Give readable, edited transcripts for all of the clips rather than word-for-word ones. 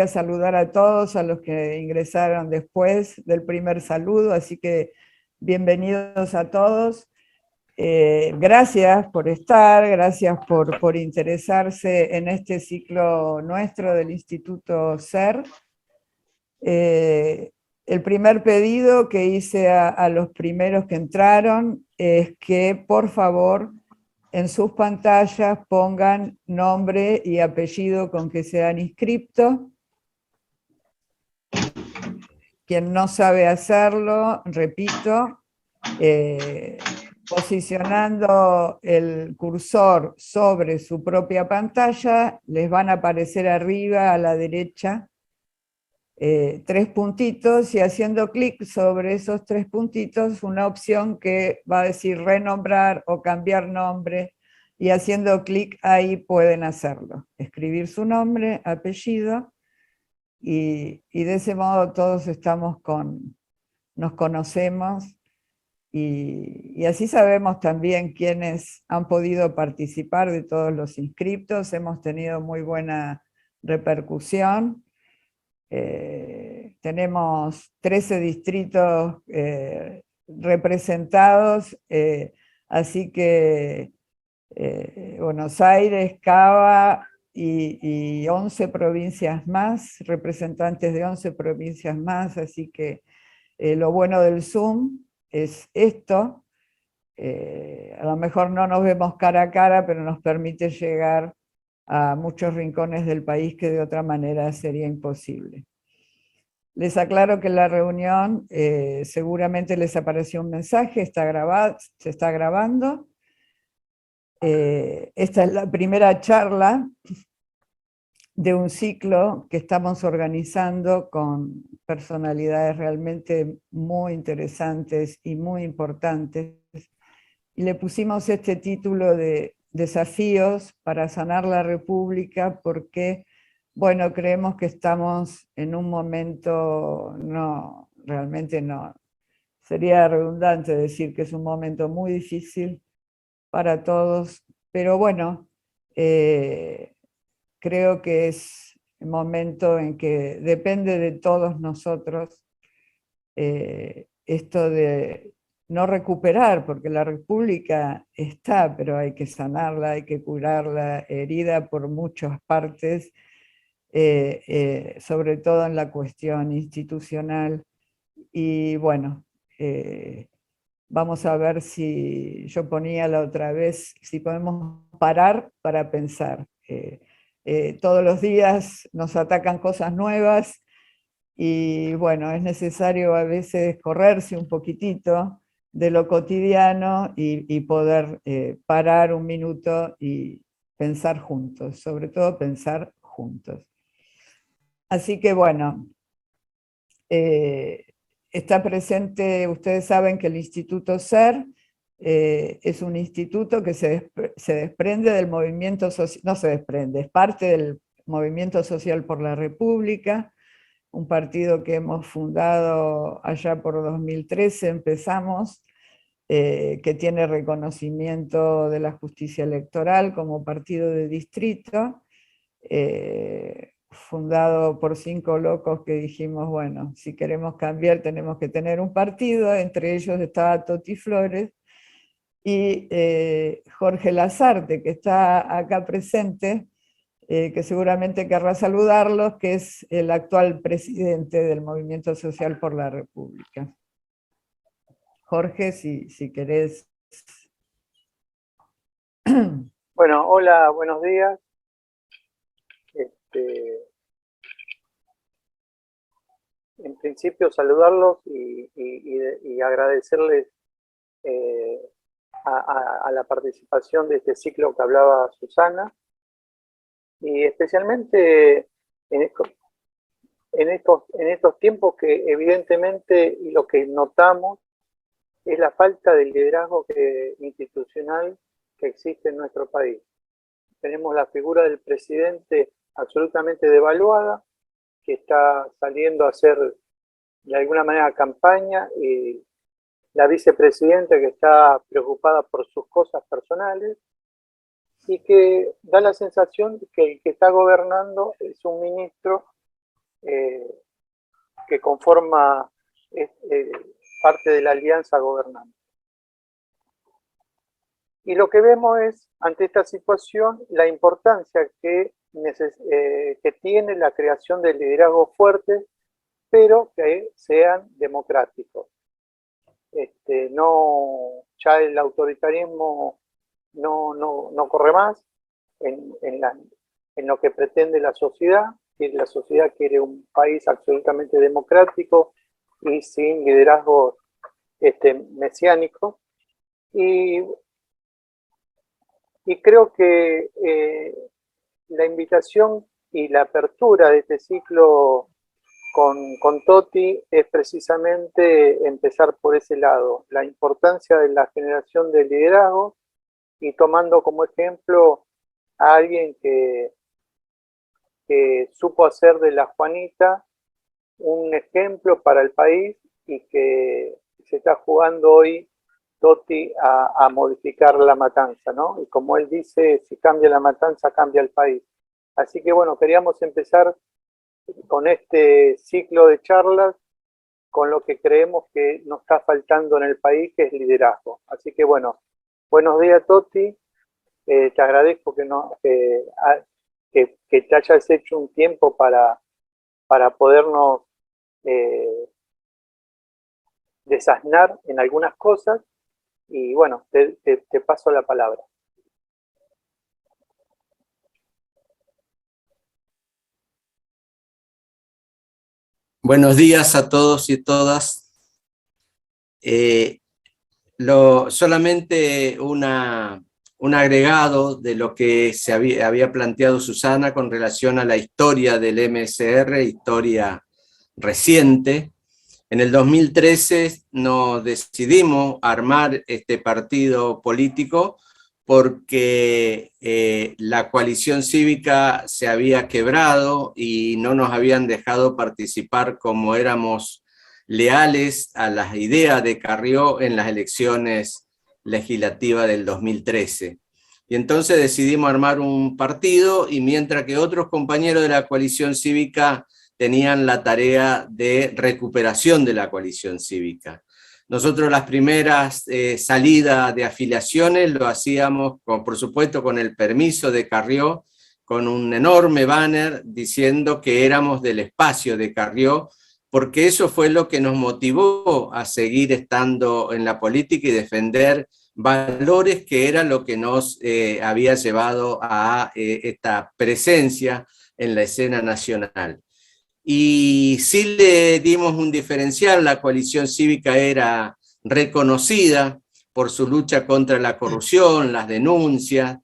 a saludar a todos, a los que ingresaron después del primer saludo, así que bienvenidos a todos. Gracias por estar, gracias por interesarse en este ciclo nuestro del Instituto SER. El primer pedido que hice a los primeros que entraron es que, por favor, en sus pantallas pongan nombre y apellido con que se han inscrito. Quien no sabe hacerlo, repito, posicionando el cursor sobre su propia pantalla, les van a aparecer arriba a la derecha 3 puntitos, y haciendo clic sobre esos 3 puntitos, una opción que va a decir renombrar o cambiar nombre, y haciendo clic ahí pueden hacerlo. Escribir su nombre, apellido, y de ese modo todos nos conocemos, y así sabemos también quiénes han podido participar de todos los inscriptos. Hemos tenido muy buena repercusión. Tenemos 13 distritos representados, así que Buenos Aires, Cava y 11 provincias más, representantes de 11 provincias más, así que lo bueno del Zoom es esto. A lo mejor no nos vemos cara a cara, pero nos permite llegar a muchos rincones del país que de otra manera sería imposible. Les aclaro que la reunión seguramente les apareció un mensaje, se está grabando. Esta es la primera charla de un ciclo que estamos organizando con personalidades realmente muy interesantes y muy importantes. Y le pusimos este título de Desafíos para sanar la República, porque, bueno, creemos que estamos en un momento, no, realmente no, sería redundante decir que es un momento muy difícil para todos, pero bueno, creo que es el momento en que depende de todos nosotros esto de no recuperar, porque la República está, pero hay que sanarla, hay que curarla, herida por muchas partes, sobre todo en la cuestión institucional. Y bueno, vamos a ver si, yo ponía la otra vez, si podemos parar para pensar. Todos los días nos atacan cosas nuevas, y bueno, es necesario a veces correrse un poquitito de lo cotidiano y poder parar un minuto y pensar juntos, sobre todo pensar juntos. Así que bueno, está presente, ustedes saben que el Instituto SER es un instituto que se desprende del movimiento social, no se desprende, es parte del Movimiento Social por la República, un partido que hemos fundado allá por 2013, empezamos, que tiene reconocimiento de la justicia electoral como partido de distrito, fundado por 5 locos que dijimos, bueno, si queremos cambiar tenemos que tener un partido. Entre ellos estaba Toti Flores y Jorge Lazarte, que está acá presente, que seguramente querrá saludarlos, que es el actual presidente del Movimiento Social por la República. Jorge, si querés. Bueno, hola, buenos días. En principio saludarlos y agradecerles a la participación de este ciclo que hablaba Susana, y especialmente en estos tiempos que evidentemente lo que notamos es la falta de liderazgo institucional que existe en nuestro país. Tenemos la figura del presidente absolutamente devaluada, que está saliendo a hacer de alguna manera campaña, y la vicepresidenta que está preocupada por sus cosas personales, y que da la sensación que el que está gobernando es un ministro que conforma parte de la alianza gobernante. Y lo que vemos es, ante esta situación, la importancia que tiene la creación de liderazgos fuertes, pero que sean democráticos. Ya el autoritarismo no corre más en lo que pretende la sociedad. La sociedad quiere un país absolutamente democrático y sin liderazgos mesiánicos. Y creo que la invitación y la apertura de este ciclo con Totti es precisamente empezar por ese lado, la importancia de la generación de liderazgo, y tomando como ejemplo a alguien que supo hacer de la Juanita un ejemplo para el país y que se está jugando hoy Totti a modificar la matanza, ¿no? Y como él dice, si cambia la matanza, cambia el país. Así que bueno, queríamos empezar con este ciclo de charlas con lo que creemos que nos está faltando en el país, que es liderazgo. Así que bueno, buenos días, Totti. Te agradezco que te hayas hecho un tiempo para podernos desasnar en algunas cosas. Y bueno, te paso la palabra. Buenos días a todos y todas. Solamente un agregado de lo que se había planteado Susana con relación a la historia del MSR, historia reciente. En el 2013 nos decidimos armar este partido político porque la coalición cívica se había quebrado y no nos habían dejado participar como éramos leales a las ideas de Carrió en las elecciones legislativas del 2013. Y entonces decidimos armar un partido, y mientras que otros compañeros de la coalición cívica tenían la tarea de recuperación de la coalición cívica. Nosotros las primeras salidas de afiliaciones lo hacíamos, por supuesto, con el permiso de Carrió, con un enorme banner diciendo que éramos del espacio de Carrió, porque eso fue lo que nos motivó a seguir estando en la política y defender valores que era lo que nos había llevado a esta presencia en la escena nacional. Y sí le dimos un diferencial. La coalición cívica era reconocida por su lucha contra la corrupción, las denuncias,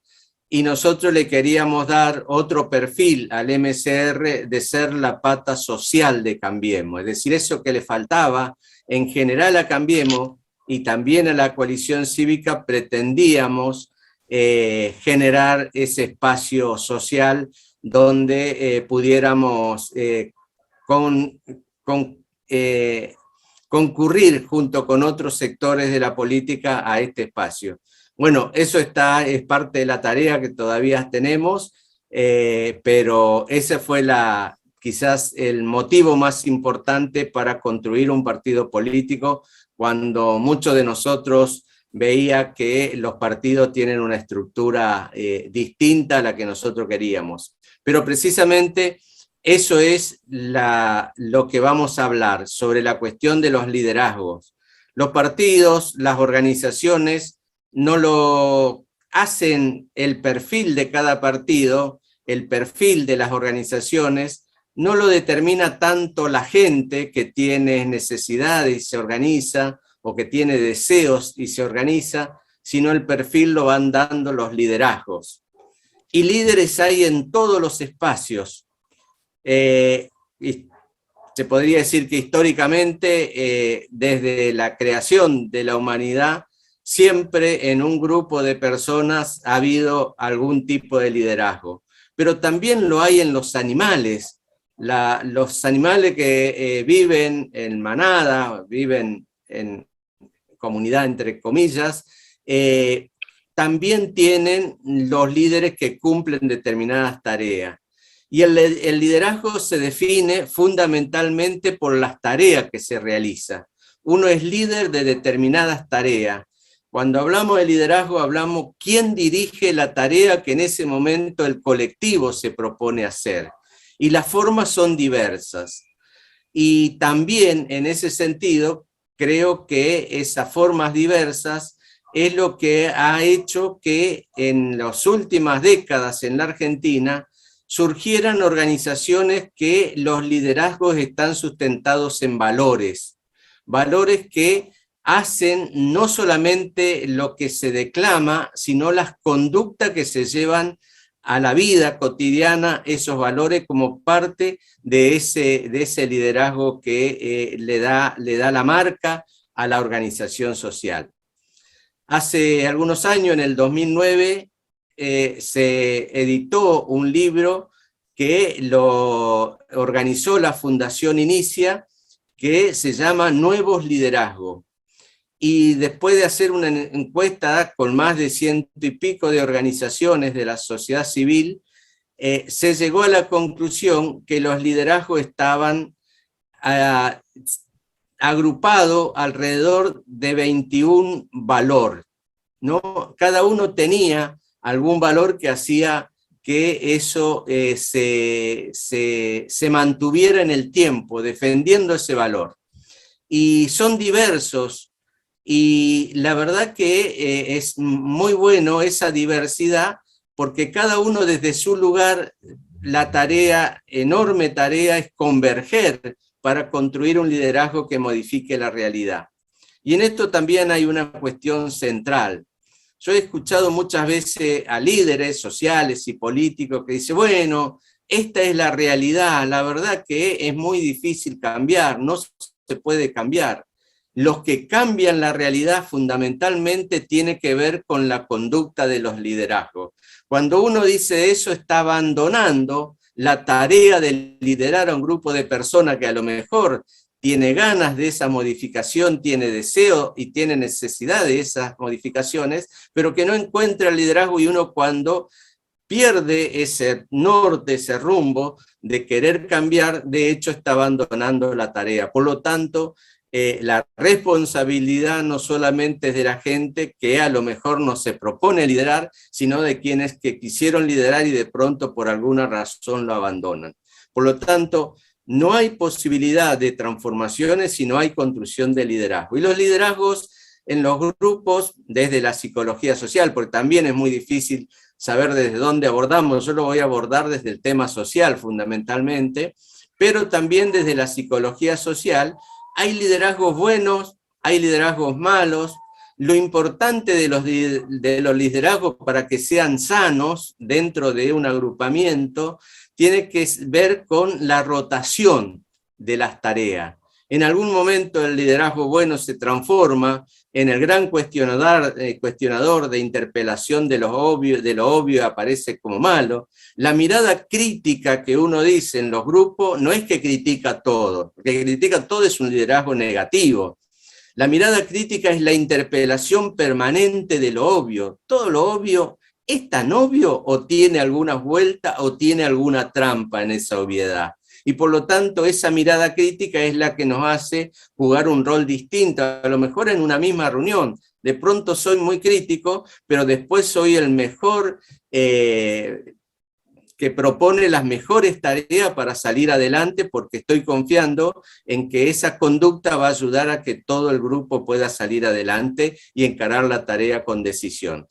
y nosotros le queríamos dar otro perfil al MSR de ser la pata social de Cambiemos, es decir, eso que le faltaba en general a Cambiemos y también a la coalición cívica. Pretendíamos generar ese espacio social donde pudiéramos concurrir junto con otros sectores de la política a este espacio. Bueno, eso es parte de la tarea que todavía tenemos, pero ese fue quizás el motivo más importante para construir un partido político, cuando muchos de nosotros veía que los partidos tienen una estructura distinta a la que nosotros queríamos. Pero precisamente eso es lo que vamos a hablar, sobre la cuestión de los liderazgos. Los partidos, las organizaciones, no lo hacen el perfil de cada partido, el perfil de las organizaciones, no lo determina tanto la gente que tiene necesidades y se organiza, o que tiene deseos y se organiza, sino el perfil lo van dando los liderazgos. Y líderes hay en todos los espacios. Y se podría decir que históricamente, desde la creación de la humanidad, siempre en un grupo de personas ha habido algún tipo de liderazgo. Pero también lo hay en los animales. Los animales que viven en manada, viven en comunidad entre comillas, también tienen los líderes que cumplen determinadas tareas. Y el liderazgo se define fundamentalmente por las tareas que se realizan. Uno es líder de determinadas tareas. Cuando hablamos de liderazgo, hablamos quién dirige la tarea que en ese momento el colectivo se propone hacer. Y las formas son diversas. Y también en ese sentido, creo que esas formas diversas es lo que ha hecho que en las últimas décadas en la Argentina surgieran organizaciones que los liderazgos están sustentados en valores. Valores que hacen no solamente lo que se declama, sino las conductas que se llevan a la vida cotidiana, esos valores como parte de ese liderazgo que le da la marca a la organización social. Hace algunos años, en el 2009, se editó un libro que lo organizó la Fundación Inicia, que se llama Nuevos Liderazgos. Y después de hacer una encuesta con más de 100 y pico de organizaciones de la sociedad civil, se llegó a la conclusión que los liderazgos estaban agrupados alrededor de 21 valores, ¿no? Cada uno tenía algún valor que hacía que eso se mantuviera en el tiempo, defendiendo ese valor. Y son diversos. Y la verdad que es muy bueno esa diversidad, porque cada uno desde su lugar, la tarea, enorme tarea, es converger para construir un liderazgo que modifique la realidad. Y en esto también hay una cuestión central. Yo he escuchado muchas veces a líderes sociales y políticos que dicen, bueno, esta es la realidad, la verdad que es muy difícil cambiar, no se puede cambiar. Los que cambian la realidad fundamentalmente tiene que ver con la conducta de los liderazgos. Cuando uno dice eso, está abandonando la tarea de liderar a un grupo de personas que a lo mejor tiene ganas de esa modificación, tiene deseo y tiene necesidad de esas modificaciones, pero que no encuentra el liderazgo, y uno cuando pierde ese norte, ese rumbo de querer cambiar, de hecho está abandonando la tarea. Por lo tanto, la responsabilidad no solamente es de la gente que a lo mejor no se propone liderar, sino de quienes que quisieron liderar y de pronto por alguna razón lo abandonan. Por lo tanto, no hay posibilidad de transformaciones si no hay construcción de liderazgo. Y los liderazgos en los grupos, desde la psicología social, porque también es muy difícil saber desde dónde abordamos, yo lo voy a abordar desde el tema social fundamentalmente, pero también desde la psicología social. Hay liderazgos buenos, hay liderazgos malos. Lo importante de los liderazgos para que sean sanos dentro de un agrupamiento tiene que ver con la rotación de las tareas. En algún momento el liderazgo bueno se transforma en el gran cuestionador de interpelación de lo obvio aparece como malo. La mirada crítica que uno dice en los grupos no es que critica todo, porque critica todo es un liderazgo negativo. La mirada crítica es la interpelación permanente de lo obvio. Todo lo obvio ¿es tan obvio o tiene alguna vuelta o tiene alguna trampa en esa obviedad? Y por lo tanto esa mirada crítica es la que nos hace jugar un rol distinto, a lo mejor en una misma reunión. De pronto soy muy crítico, pero después soy el mejor que propone las mejores tareas para salir adelante, porque estoy confiando en que esa conducta va a ayudar a que todo el grupo pueda salir adelante y encarar la tarea con decisión.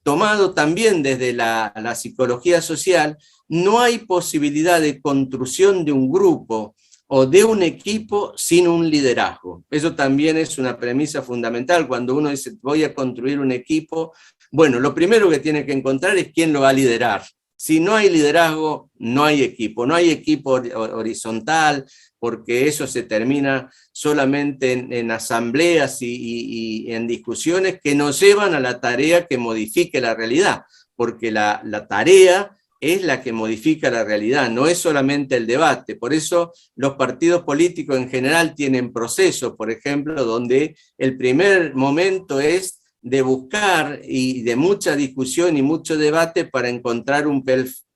Tomado también desde la psicología social, no hay posibilidad de construcción de un grupo o de un equipo sin un liderazgo. Eso también es una premisa fundamental. Cuando uno dice voy a construir un equipo, bueno, lo primero que tiene que encontrar es quién lo va a liderar. Si no hay liderazgo, no hay equipo. No hay equipo horizontal, porque eso se termina solamente en asambleas y en discusiones que nos llevan a la tarea que modifique la realidad, porque la tarea es la que modifica la realidad, no es solamente el debate. Por eso los partidos políticos en general tienen procesos, por ejemplo, donde el primer momento es de buscar y de mucha discusión y mucho debate para encontrar un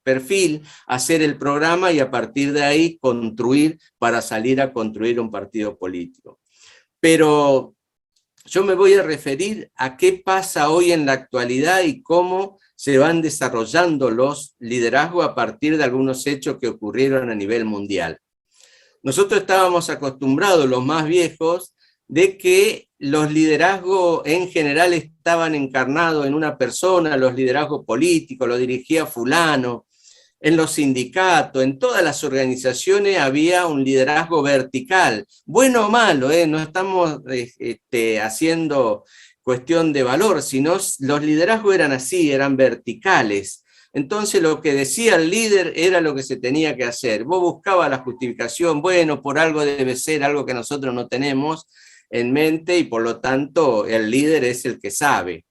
perfil, hacer el programa y a partir de ahí construir para salir a construir un partido político. Pero yo me voy a referir a qué pasa hoy en la actualidad y cómo se van desarrollando los liderazgos a partir de algunos hechos que ocurrieron a nivel mundial. Nosotros estábamos acostumbrados, los más viejos, de que los liderazgos en general estaban encarnados en una persona, los liderazgos políticos, lo dirigía fulano, en los sindicatos, en todas las organizaciones había un liderazgo vertical, bueno o malo, no estamos haciendo cuestión de valor, sino los liderazgos eran así, eran verticales. Entonces lo que decía el líder era lo que se tenía que hacer. Vos buscabas la justificación, bueno, por algo debe ser, algo que nosotros no tenemos en mente y por lo tanto el líder es el que sabe.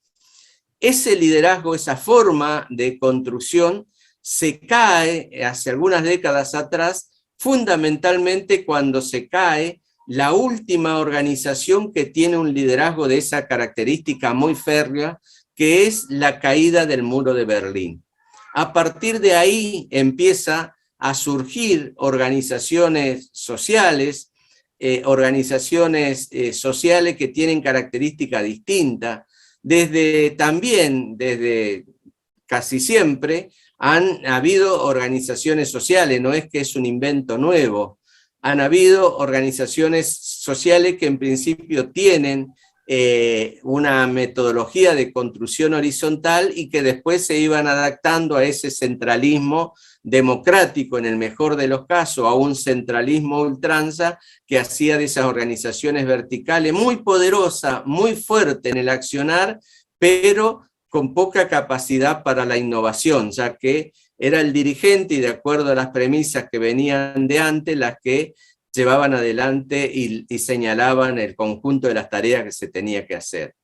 Ese liderazgo, esa forma de construcción se cae hace algunas décadas atrás, fundamentalmente cuando se cae la última organización que tiene un liderazgo de esa característica muy férrea, que es la caída del muro de Berlín. A partir de ahí empieza a surgir organizaciones sociales, sociales que tienen características distintas, desde casi siempre han habido organizaciones sociales, no es que es un invento nuevo, han habido organizaciones sociales que en principio tienen una metodología de construcción horizontal y que después se iban adaptando a ese centralismo democrático, en el mejor de los casos, a un centralismo ultranza que hacía de esas organizaciones verticales muy poderosa, muy fuerte en el accionar, pero con poca capacidad para la innovación, ya que era el dirigente y de acuerdo a las premisas que venían de antes, las que llevaban adelante y señalaban el conjunto de las tareas que se tenía que hacer.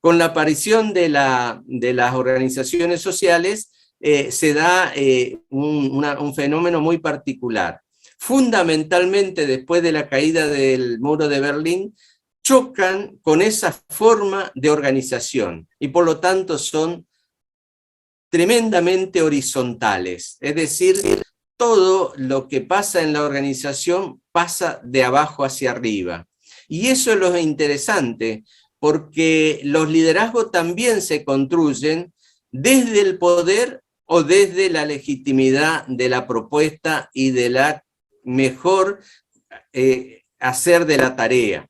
Con la aparición de las organizaciones sociales se da un fenómeno muy particular. Fundamentalmente después de la caída del muro de Berlín, chocan con esa forma de organización y por lo tanto son tremendamente horizontales, es decir, todo lo que pasa en la organización pasa de abajo hacia arriba. Y eso es lo interesante, porque los liderazgos también se construyen desde el poder o desde la legitimidad de la propuesta y de la mejor hacer de la tarea.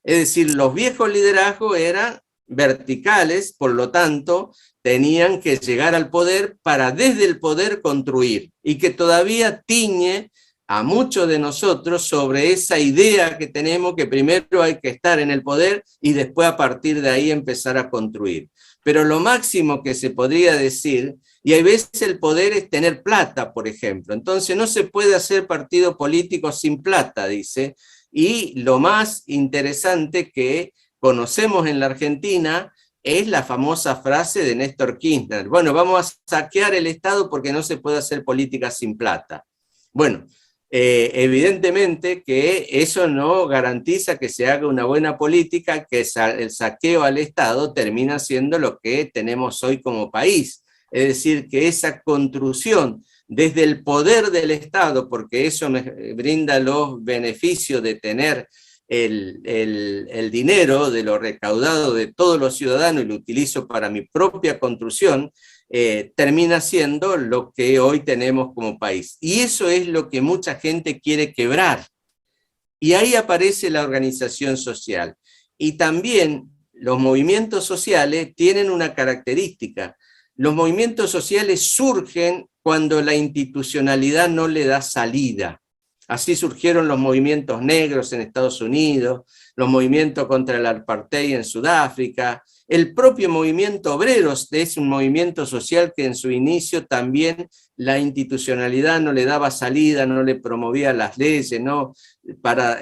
Es decir, los viejos liderazgos eran verticales, por lo tanto, tenían que llegar al poder para desde el poder construir, y que todavía tiñe a muchos de nosotros sobre esa idea que tenemos que primero hay que estar en el poder y después a partir de ahí empezar a construir. Pero lo máximo que se podría decir, y hay veces el poder es tener plata, por ejemplo, entonces no se puede hacer partido político sin plata, dice, y lo más interesante que conocemos en la Argentina es la famosa frase de Néstor Kirchner, bueno, vamos a saquear el Estado porque no se puede hacer política sin plata. Bueno, evidentemente que eso no garantiza que se haga una buena política, que el saqueo al Estado termina siendo lo que tenemos hoy como país. Es decir, que esa construcción desde el poder del Estado, porque eso me brinda los beneficios de tener el dinero de lo recaudado de todos los ciudadanos y lo utilizo para mi propia construcción, termina siendo lo que hoy tenemos como país. Y eso es lo que mucha gente quiere quebrar. Y ahí aparece la organización social. Y también los movimientos sociales tienen una característica. Los movimientos sociales surgen cuando la institucionalidad no le da salida. Así surgieron los movimientos negros en Estados Unidos, los movimientos contra el apartheid en Sudáfrica, el propio movimiento obrero es un movimiento social que en su inicio también la institucionalidad no le daba salida, no le promovía las leyes, ¿no? Para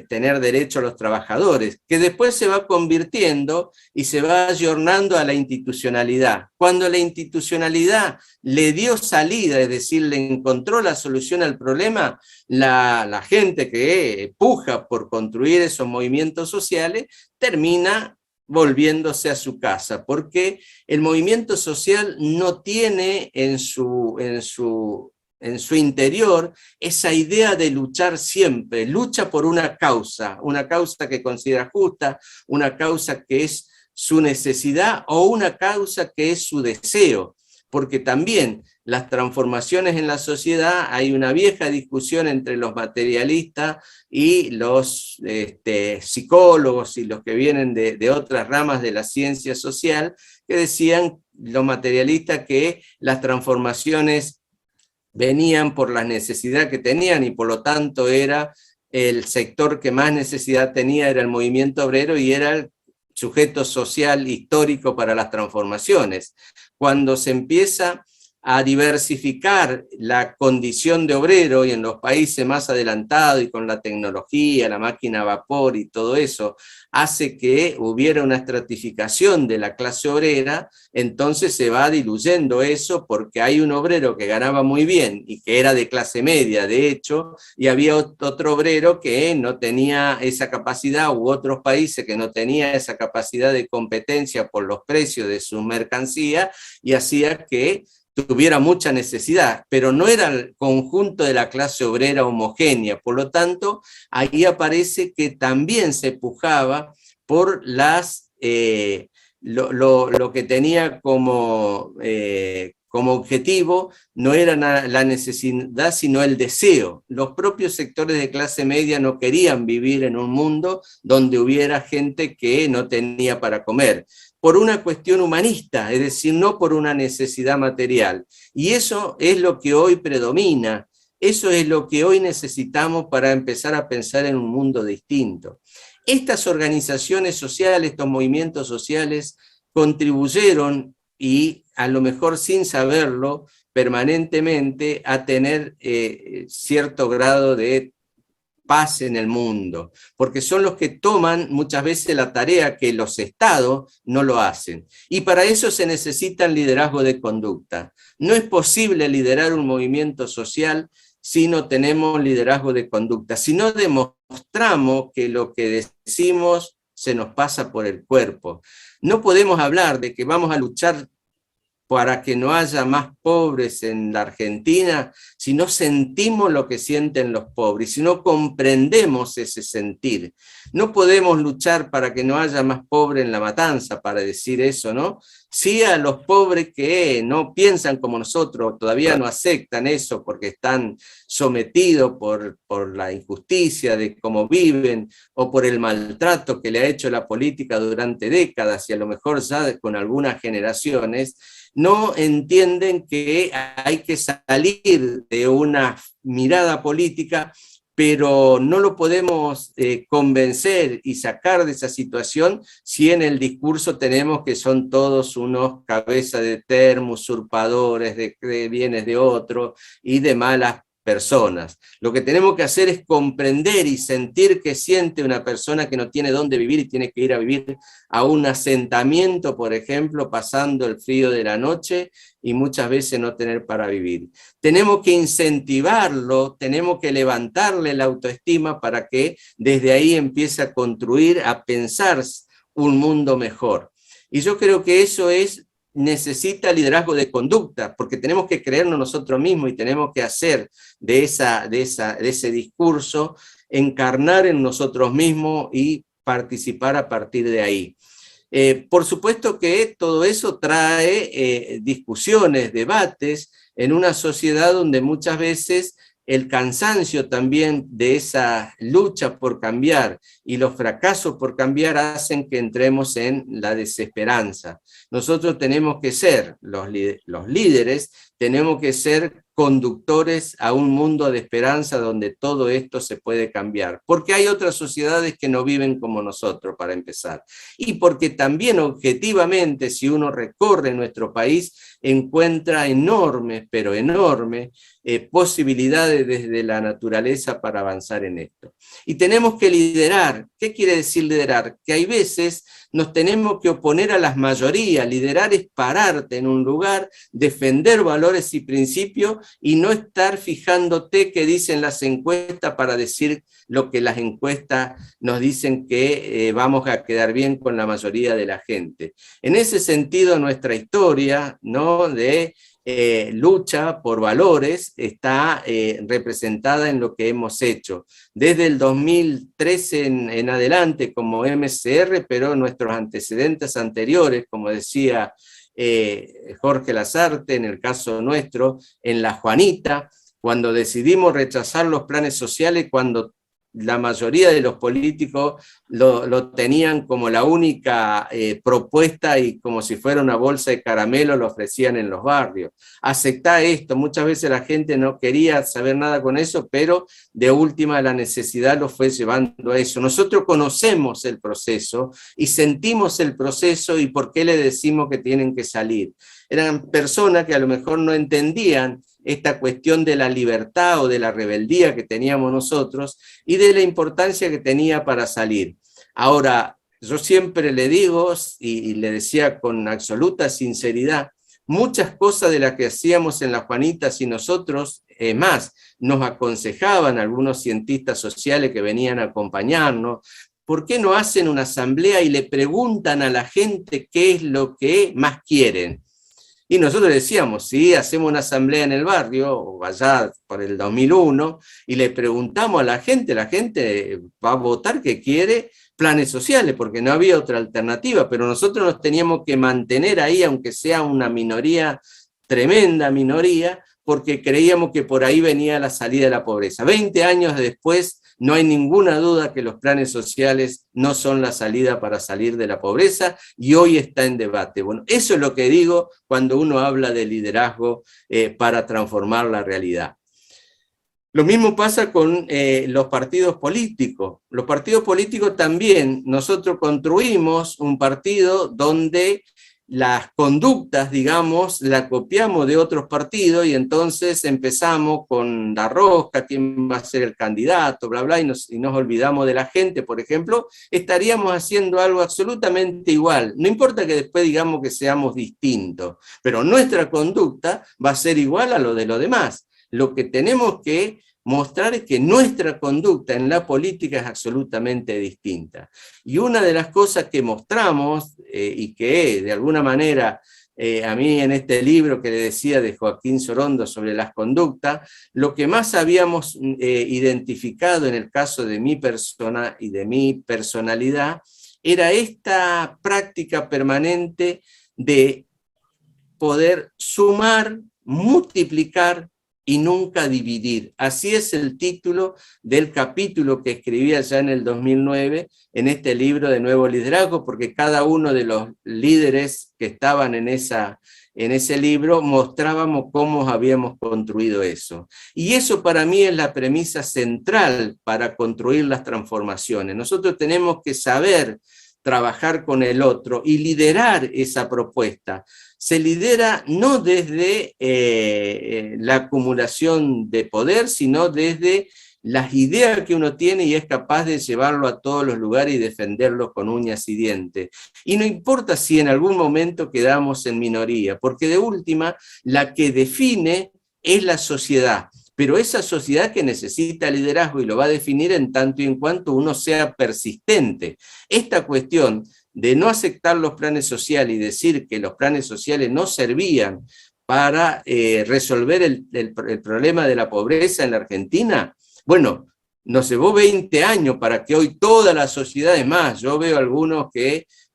tener derecho a los trabajadores, que después se va convirtiendo y se va ayornando a la institucionalidad. Cuando la institucionalidad le dio salida, es decir, le encontró la solución al problema, la gente que puja por construir esos movimientos sociales termina volviéndose a su casa, porque el movimiento social no tiene en su interior esa idea de luchar siempre, lucha por una causa que considera justa, una causa que es su necesidad o una causa que es su deseo, porque también las transformaciones en la sociedad, hay una vieja discusión entre los materialistas y los psicólogos y los que vienen de otras ramas de la ciencia social, que decían los materialistas que las transformaciones venían por la necesidad que tenían y por lo tanto era el sector que más necesidad tenía era el movimiento obrero y era el sujeto social histórico para las transformaciones. Cuando se empieza a diversificar la condición de obrero y en los países más adelantados y con la tecnología, la máquina a vapor y todo eso, hace que hubiera una estratificación de la clase obrera, entonces se va diluyendo eso porque hay un obrero que ganaba muy bien y que era de clase media, de hecho, y había otro obrero que no tenía esa capacidad u otros países que no tenían esa capacidad de competencia por los precios de sus mercancías y hacía que tuviera mucha necesidad, pero no era el conjunto de la clase obrera homogénea, por lo tanto, ahí aparece que también se pujaba por lo que tenía como objetivo, no era la necesidad, sino el deseo. Los propios sectores de clase media no querían vivir en un mundo donde hubiera gente que no tenía para comer, por una cuestión humanista, es decir, no por una necesidad material. Y eso es lo que hoy predomina, eso es lo que hoy necesitamos para empezar a pensar en un mundo distinto. Estas organizaciones sociales, estos movimientos sociales, contribuyeron, y a lo mejor sin saberlo, permanentemente a tener cierto grado de paz en el mundo, porque son los que toman muchas veces la tarea que los estados no lo hacen. Y para eso se necesitan liderazgo de conducta. No es posible liderar un movimiento social si no tenemos liderazgo de conducta, si no demostramos que lo que decimos se nos pasa por el cuerpo. No podemos hablar de que vamos a luchar para que no haya más pobres en la Argentina, si no sentimos lo que sienten los pobres, si no comprendemos ese sentir. No podemos luchar para que no haya más pobres en La Matanza, para decir eso, ¿no? Sí a los pobres que no piensan como nosotros, todavía no aceptan eso porque están sometidos por la injusticia de cómo viven o por el maltrato que le ha hecho la política durante décadas y a lo mejor ya con algunas generaciones, no entienden que hay que salir de una mirada política, pero no lo podemos convencer y sacar de esa situación si en el discurso tenemos que son todos unos cabezas de termo, usurpadores de bienes de otro y de malas personas. Lo que tenemos que hacer es comprender y sentir que siente una persona que no tiene dónde vivir y tiene que ir a vivir a un asentamiento, por ejemplo, pasando el frío de la noche y muchas veces no tener para vivir. Tenemos que incentivarlo, tenemos que levantarle la autoestima para que desde ahí empiece a construir, a pensar un mundo mejor. Y yo creo que eso necesita liderazgo de conducta, porque tenemos que creernos nosotros mismos y tenemos que hacer de ese discurso, encarnar en nosotros mismos y participar a partir de ahí. Por supuesto que todo eso trae discusiones, debates, en una sociedad donde muchas veces el cansancio también de esa lucha por cambiar y los fracasos por cambiar hacen que entremos en la desesperanza. Nosotros tenemos que ser, los líderes, tenemos que ser conductores a un mundo de esperanza donde todo esto se puede cambiar. Porque hay otras sociedades que no viven como nosotros, para empezar. Y porque también objetivamente, si uno recorre nuestro país, encuentra enormes, pero enormes, posibilidades desde la naturaleza para avanzar en esto. Y tenemos que liderar. ¿Qué quiere decir liderar? Que hay veces nos tenemos que oponer a las mayorías. Liderar es pararte en un lugar, defender valores valores y principios y no estar fijándote qué dicen las encuestas para decir lo que las encuestas nos dicen que vamos a quedar bien con la mayoría de la gente. En ese sentido, nuestra historia, ¿no?, de lucha por valores está representada en lo que hemos hecho. Desde el 2013 en adelante como MCR, pero nuestros antecedentes anteriores, como decía Jorge Lasarte, en el caso nuestro, en La Juanita, cuando decidimos rechazar los planes sociales, cuando la mayoría de los políticos lo tenían como la única propuesta y como si fuera una bolsa de caramelo lo ofrecían en los barrios. Aceptá esto, muchas veces la gente no quería saber nada con eso, pero de última la necesidad lo fue llevando a eso. Nosotros conocemos el proceso y sentimos el proceso y por qué le decimos que tienen que salir. Eran personas que a lo mejor no entendían esta cuestión de la libertad o de la rebeldía que teníamos nosotros y de la importancia que tenía para salir. Ahora, yo siempre le digo, y le decía con absoluta sinceridad, muchas cosas de las que hacíamos en La Juanita, si nosotros, más, nos aconsejaban algunos cientistas sociales que venían a acompañarnos, ¿por qué no hacen una asamblea y le preguntan a la gente qué es lo que más quieren? Y nosotros decíamos, sí, hacemos una asamblea en el barrio, allá por el 2001, y le preguntamos a la gente va a votar que quiere planes sociales, porque no había otra alternativa, pero nosotros nos teníamos que mantener ahí, aunque sea una minoría, tremenda minoría, porque creíamos que por ahí venía la salida de la pobreza. 20 años después, no hay ninguna duda que los planes sociales no son la salida para salir de la pobreza y hoy está en debate. Bueno, eso es lo que digo cuando uno habla de liderazgo para transformar la realidad. Lo mismo pasa con los partidos políticos. Los partidos políticos también, nosotros construimos un partido donde las conductas, digamos, la copiamos de otros partidos y entonces empezamos con la rosca, quién va a ser el candidato, bla, bla, y nos olvidamos de la gente, por ejemplo, estaríamos haciendo algo absolutamente igual. No importa que después digamos que seamos distintos, pero nuestra conducta va a ser igual a lo de los demás. Lo que tenemos que mostrar es que nuestra conducta en la política es absolutamente distinta. Y una de las cosas que mostramos, y que de alguna manera a mí en este libro que le decía de Joaquín Sorondo sobre las conductas, lo que más habíamos identificado en el caso de mi persona y de mi personalidad, era esta práctica permanente de poder sumar, multiplicar, y nunca dividir. Así es el título del capítulo que escribí allá en el 2009 en este libro de Nuevo Liderazgo, porque cada uno de los líderes que estaban en ese libro mostrábamos cómo habíamos construido eso. Y eso para mí es la premisa central para construir las transformaciones. Nosotros tenemos que saber trabajar con el otro y liderar esa propuesta. Se lidera no desde la acumulación de poder, sino desde las ideas que uno tiene y es capaz de llevarlo a todos los lugares y defenderlos con uñas y dientes. Y no importa si en algún momento quedamos en minoría, porque de última, la que define es la sociedad. Pero esa sociedad que necesita liderazgo y lo va a definir en tanto y en cuanto uno sea persistente. Esta cuestión de no aceptar los planes sociales y decir que los planes sociales no servían para resolver el problema de la pobreza en la Argentina, bueno, nos llevó 20 años para que hoy toda la sociedad, es más, yo veo algunos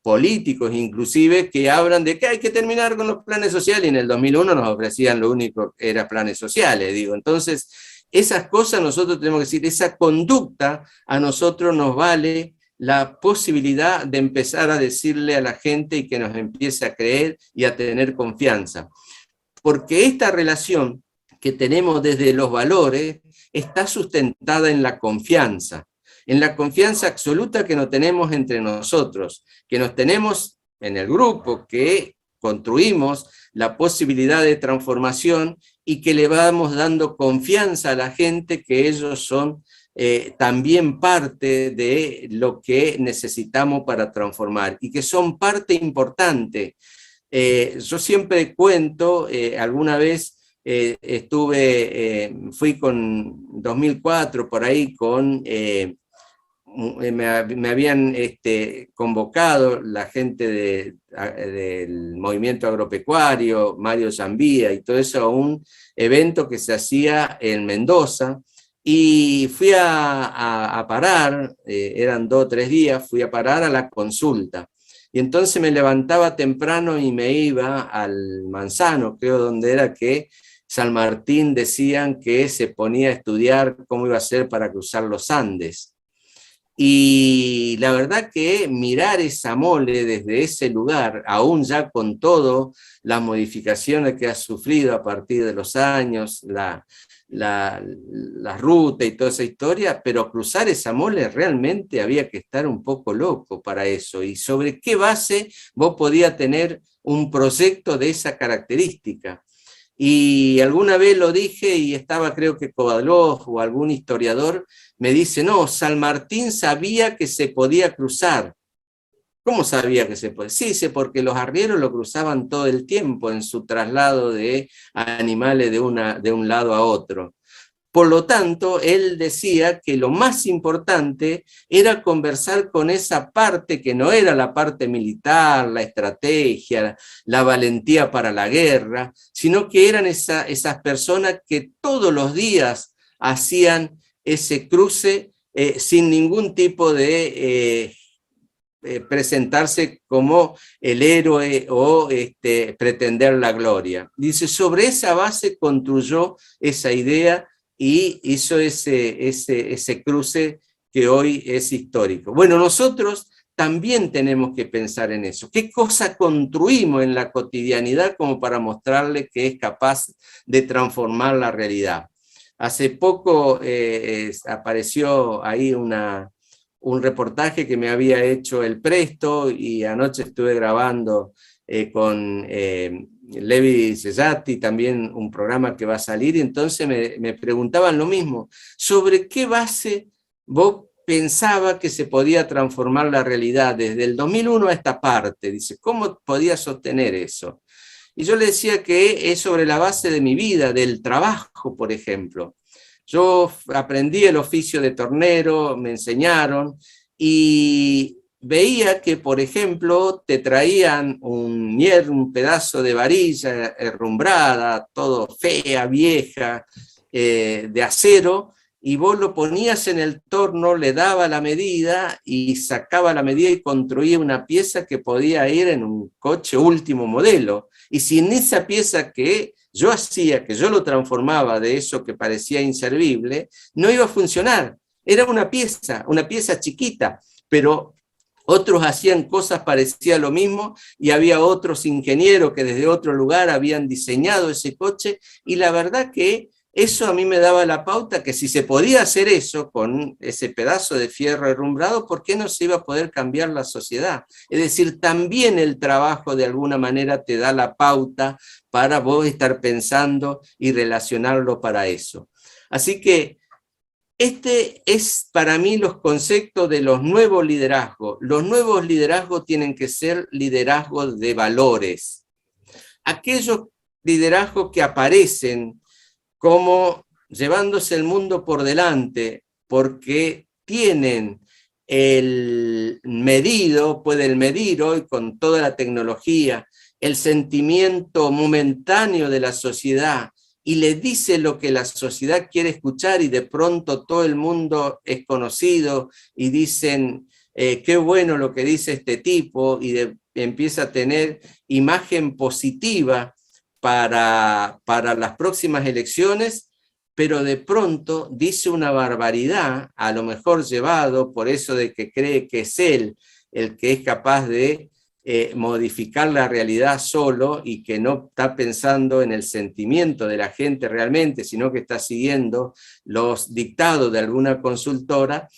políticos inclusive, que hablan de que hay que terminar con los planes sociales, y en el 2001 nos ofrecían lo único que era planes sociales, digo. Entonces, esas cosas nosotros tenemos que decir, esa conducta a nosotros nos vale la posibilidad de empezar a decirle a la gente y que nos empiece a creer y a tener confianza. Porque esta relación que tenemos desde los valores está sustentada en la confianza absoluta que nos tenemos entre nosotros, que nos tenemos en el grupo, que construimos la posibilidad de transformación y que le vamos dando confianza a la gente que ellos son también parte de lo que necesitamos para transformar y que son parte importante. Yo siempre cuento, alguna vez fui con 2004 por ahí con... me habían convocado la gente del movimiento agropecuario, Mario Zambía y todo eso, a un evento que se hacía en Mendoza, y fui a parar, eran 2 o 3 días, fui a parar a la consulta. Y entonces me levantaba temprano y me iba al Manzano, creo donde era que San Martín decían que se ponía a estudiar cómo iba a ser para cruzar los Andes. Y la verdad que mirar esa mole desde ese lugar, aún ya con todas las modificaciones que ha sufrido a partir de los años, la ruta y toda esa historia, pero cruzar esa mole realmente había que estar un poco loco para eso. ¿Y sobre qué base vos podías tener un proyecto de esa característica? Y alguna vez lo dije y estaba, creo que Kovalov o algún historiador me dice, no, San Martín sabía que se podía cruzar. ¿Cómo sabía que se podía? Sí, porque los arrieros lo cruzaban todo el tiempo en su traslado de animales de un lado a otro. Por lo tanto, él decía que lo más importante era conversar con esa parte que no era la parte militar, la estrategia, la valentía para la guerra, sino que eran esas personas que todos los días hacían ese cruce sin ningún tipo de presentarse como el héroe o pretender la gloria. Dice, sobre esa base construyó esa idea y hizo ese cruce que hoy es histórico. Bueno, nosotros también tenemos que pensar en eso. ¿Qué cosa construimos en la cotidianidad como para mostrarle que es capaz de transformar la realidad? Hace poco apareció ahí un reportaje que me había hecho El Presto, y anoche estuve grabando con Levi Sellati, también un programa que va a salir, y entonces me preguntaban lo mismo, ¿sobre qué base vos pensaba que se podía transformar la realidad desde el 2001 a esta parte? Dice, ¿cómo podía sostener eso? Y yo le decía que es sobre la base de mi vida, del trabajo, por ejemplo. Yo aprendí el oficio de tornero, me enseñaron, y veía que, por ejemplo, te traían un pedazo de varilla herrumbrada, todo fea, vieja, de acero, y vos lo ponías en el torno, le daba la medida y sacaba la medida y construía una pieza que podía ir en un coche último modelo. Y si en esa pieza que yo hacía, que yo lo transformaba de eso que parecía inservible, no iba a funcionar. Era una pieza chiquita, pero otros hacían cosas parecidas a lo mismo, y había otros ingenieros que desde otro lugar habían diseñado ese coche, y la verdad que eso a mí me daba la pauta que si se podía hacer eso con ese pedazo de fierro herrumbrado, ¿por qué no se iba a poder cambiar la sociedad? Es decir, también el trabajo de alguna manera te da la pauta para vos estar pensando y relacionarlo para eso. Así que este es para mí los conceptos de los nuevos liderazgos. Los nuevos liderazgos tienen que ser liderazgos de valores. Aquellos liderazgos que aparecen como llevándose el mundo por delante, porque tienen pueden medir hoy con toda la tecnología, el sentimiento momentáneo de la sociedad, y le dice lo que la sociedad quiere escuchar, y de pronto todo el mundo es conocido, y dicen, qué bueno lo que dice este tipo, y empieza a tener imagen positiva para las próximas elecciones, pero de pronto dice una barbaridad, a lo mejor llevado por eso de que cree que es él el que es capaz de modificar la realidad solo, y que no está pensando en el sentimiento de la gente realmente, sino que está siguiendo los dictados de alguna consultora,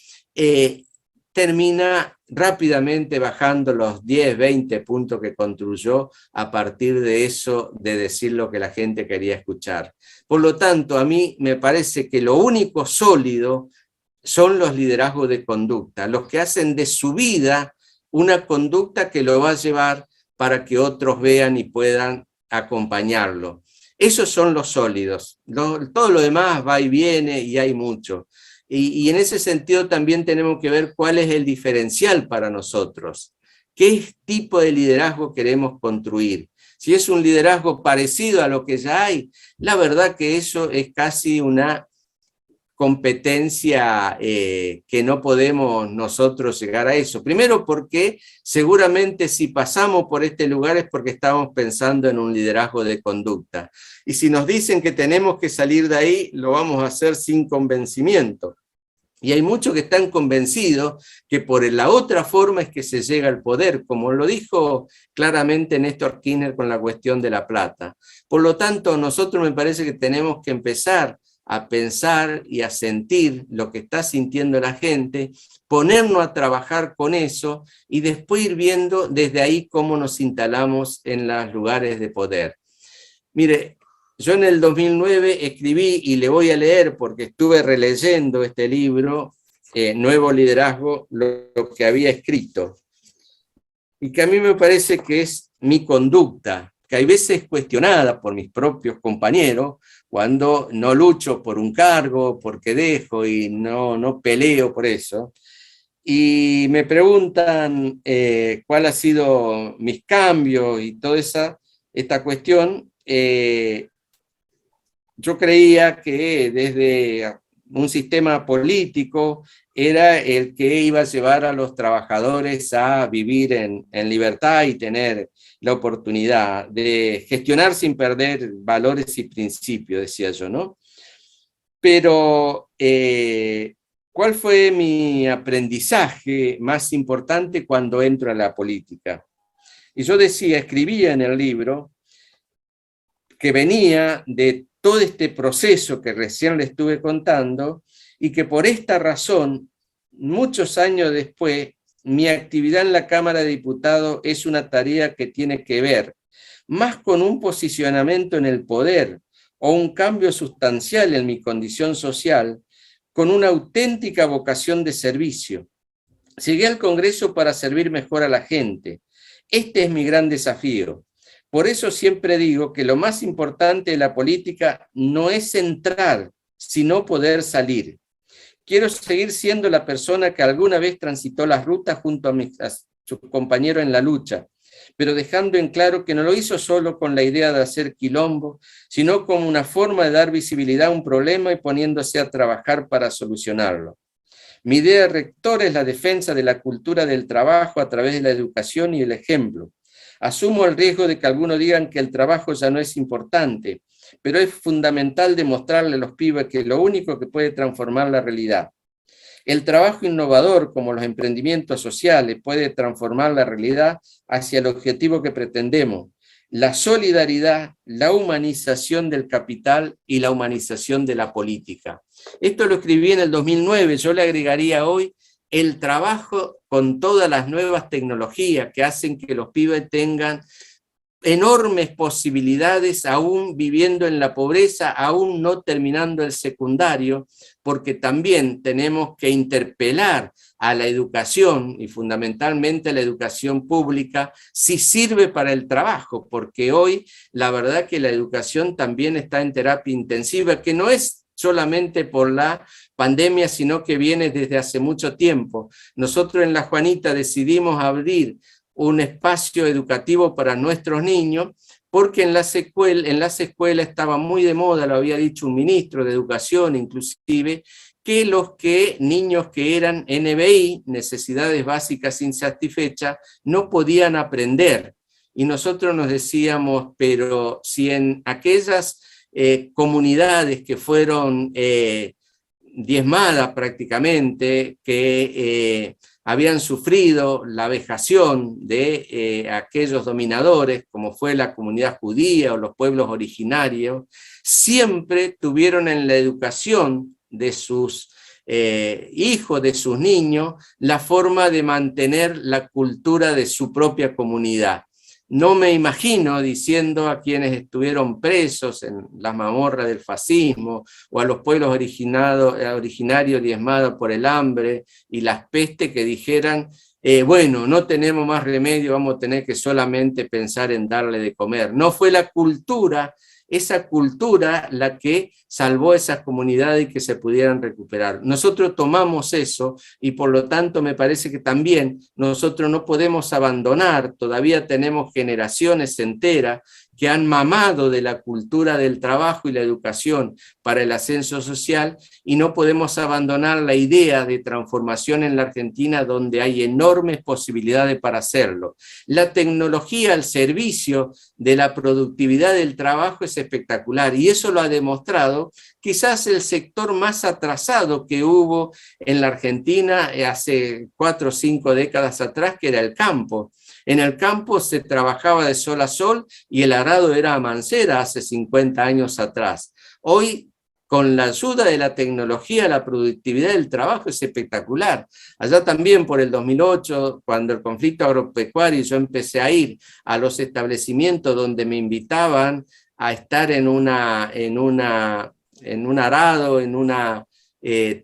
termina rápidamente bajando los 10, 20 puntos que construyó a partir de eso, de decir lo que la gente quería escuchar. Por lo tanto, a mí me parece que lo único sólido son los liderazgos de conducta, los que hacen de su vida una conducta que lo va a llevar para que otros vean y puedan acompañarlo. Esos son los sólidos. Todo lo demás va y viene y hay mucho. Y en ese sentido también tenemos que ver cuál es el diferencial para nosotros. ¿Qué tipo de liderazgo queremos construir? Si es un liderazgo parecido a lo que ya hay, la verdad que eso es casi una competencia que no podemos nosotros llegar a eso. Primero porque seguramente si pasamos por este lugar es porque estamos pensando en un liderazgo de conducta. Y si nos dicen que tenemos que salir de ahí, lo vamos a hacer sin convencimiento. Y hay muchos que están convencidos que por la otra forma es que se llega al poder, como lo dijo claramente Néstor Kirchner con la cuestión de la plata. Por lo tanto, nosotros me parece que tenemos que empezar a pensar y a sentir lo que está sintiendo la gente, ponernos a trabajar con eso y después ir viendo desde ahí cómo nos instalamos en los lugares de poder. Mire, yo en el 2009 escribí, y le voy a leer porque estuve releyendo este libro, Nuevo Liderazgo, lo que había escrito, y que a mí me parece que es mi conducta, que hay veces cuestionada por mis propios compañeros, cuando no lucho por un cargo, porque dejo y no peleo por eso, y me preguntan cuál ha sido mis cambios y toda esta cuestión. Yo creía que desde un sistema político era el que iba a llevar a los trabajadores a vivir en libertad y tener la oportunidad de gestionar sin perder valores y principios, decía yo, ¿no? Pero, ¿cuál fue mi aprendizaje más importante cuando entro a la política? Y yo decía, escribía en el libro, que venía de todo este proceso que recién le estuve contando, y que por esta razón, muchos años después, mi actividad en la Cámara de Diputados es una tarea que tiene que ver más con un posicionamiento en el poder o un cambio sustancial en mi condición social, con una auténtica vocación de servicio. Llegué al Congreso para servir mejor a la gente. Este es mi gran desafío. Por eso siempre digo que lo más importante de la política no es entrar, sino poder salir. Quiero seguir siendo la persona que alguna vez transitó las rutas junto a sus compañeros en la lucha, pero dejando en claro que no lo hizo solo con la idea de hacer quilombo, sino como una forma de dar visibilidad a un problema y poniéndose a trabajar para solucionarlo. Mi idea rectora es la defensa de la cultura del trabajo a través de la educación y el ejemplo. Asumo el riesgo de que algunos digan que el trabajo ya no es importante, pero es fundamental demostrarle a los pibes que es lo único que puede transformar la realidad. El trabajo innovador, como los emprendimientos sociales, puede transformar la realidad hacia el objetivo que pretendemos: la solidaridad, la humanización del capital y la humanización de la política. Esto lo escribí en el 2009, yo le agregaría hoy el trabajo con todas las nuevas tecnologías que hacen que los pibes tengan enormes posibilidades, aún viviendo en la pobreza, aún no terminando el secundario, porque también tenemos que interpelar a la educación, y fundamentalmente a la educación pública, si sirve para el trabajo, porque hoy la verdad que la educación también está en terapia intensiva, que no es solamente por la pandemia, sino que viene desde hace mucho tiempo. Nosotros en La Juanita decidimos abrir un espacio educativo para nuestros niños, porque en las escuelas estaba muy de moda, lo había dicho un ministro de Educación inclusive, que niños que eran NBI, necesidades básicas insatisfechas, no podían aprender. Y nosotros nos decíamos, pero si en aquellas comunidades que fueron diezmadas prácticamente, que habían sufrido la vejación de aquellos dominadores, como fue la comunidad judía o los pueblos originarios, siempre tuvieron en la educación de sus hijos, de sus niños, la forma de mantener la cultura de su propia comunidad. No me imagino diciendo a quienes estuvieron presos en las mazmorras del fascismo o a los pueblos originarios diezmados por el hambre y las pestes que dijeran, bueno, no tenemos más remedio, vamos a tener que solamente pensar en darle de comer. No fue la cultura esa cultura la que salvó esas comunidades y que se pudieran recuperar. Nosotros tomamos eso y por lo tanto me parece que también nosotros no podemos abandonar, todavía tenemos generaciones enteras que han mamado de la cultura del trabajo y la educación para el ascenso social, y no podemos abandonar la idea de transformación en la Argentina, donde hay enormes posibilidades para hacerlo. La tecnología al servicio de la productividad del trabajo es espectacular, y eso lo ha demostrado quizás el sector más atrasado que hubo en la Argentina hace 4 o 5 décadas atrás, que era el campo. En el campo se trabajaba de sol a sol y el arado era a mancera hace 50 años atrás. Hoy, con la ayuda de la tecnología, la productividad del trabajo es espectacular. Allá también por el 2008, cuando el conflicto agropecuario, yo empecé a ir a los establecimientos donde me invitaban a estar en un arado, en una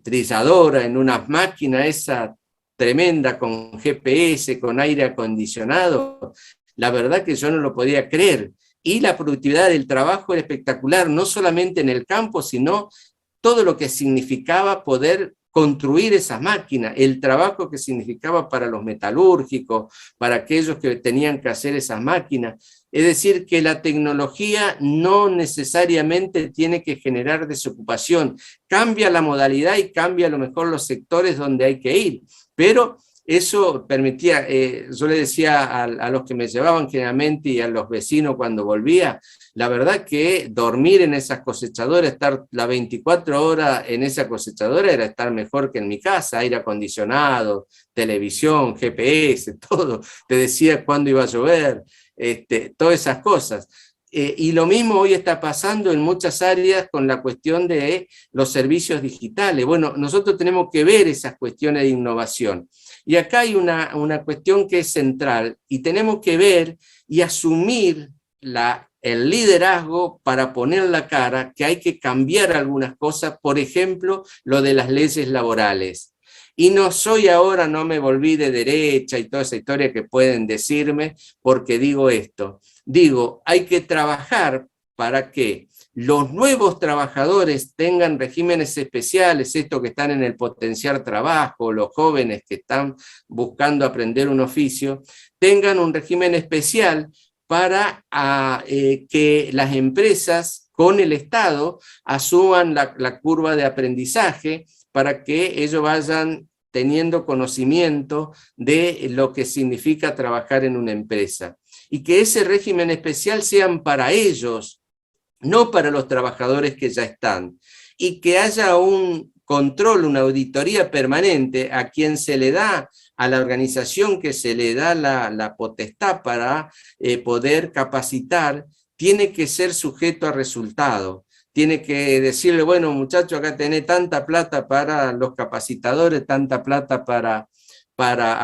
trilladora, en una máquina esa tremenda con GPS, con aire acondicionado, la verdad que yo no lo podía creer. Y la productividad del trabajo era espectacular, no solamente en el campo, sino todo lo que significaba poder construir esas máquinas, el trabajo que significaba para los metalúrgicos, para aquellos que tenían que hacer esas máquinas. Es decir, que la tecnología no necesariamente tiene que generar desocupación, cambia la modalidad y cambia a lo mejor los sectores donde hay que ir, pero eso permitía, yo le decía a los que me llevaban generalmente y a los vecinos cuando volvía, la verdad que dormir en esas cosechadoras, estar las 24 horas en esa cosechadora era estar mejor que en mi casa, aire acondicionado, televisión, GPS, todo, te decía cuándo iba a llover, todas esas cosas. Y lo mismo hoy está pasando en muchas áreas con la cuestión de los servicios digitales. Bueno, nosotros tenemos que ver esas cuestiones de innovación. Y acá hay una cuestión que es central, y tenemos que ver y asumir el liderazgo para poner la cara, que hay que cambiar algunas cosas, por ejemplo, lo de las leyes laborales. Y no me volví de derecha y toda esa historia que pueden decirme porque digo esto. Digo, hay que trabajar para que los nuevos trabajadores tengan regímenes especiales, estos que están en el potenciar trabajo, los jóvenes que están buscando aprender un oficio, tengan un régimen especial para que las empresas con el Estado asuman la curva de aprendizaje, para que ellos vayan teniendo conocimiento de lo que significa trabajar en una empresa. Y que ese régimen especial sean para ellos, no para los trabajadores que ya están. Y que haya un control, una auditoría permanente a quien se le da, a la organización que se le da la potestad para poder capacitar, tiene que ser sujeto a resultado. Tiene que decirle, bueno, muchachos, acá tenés tanta plata para los capacitadores, tanta plata para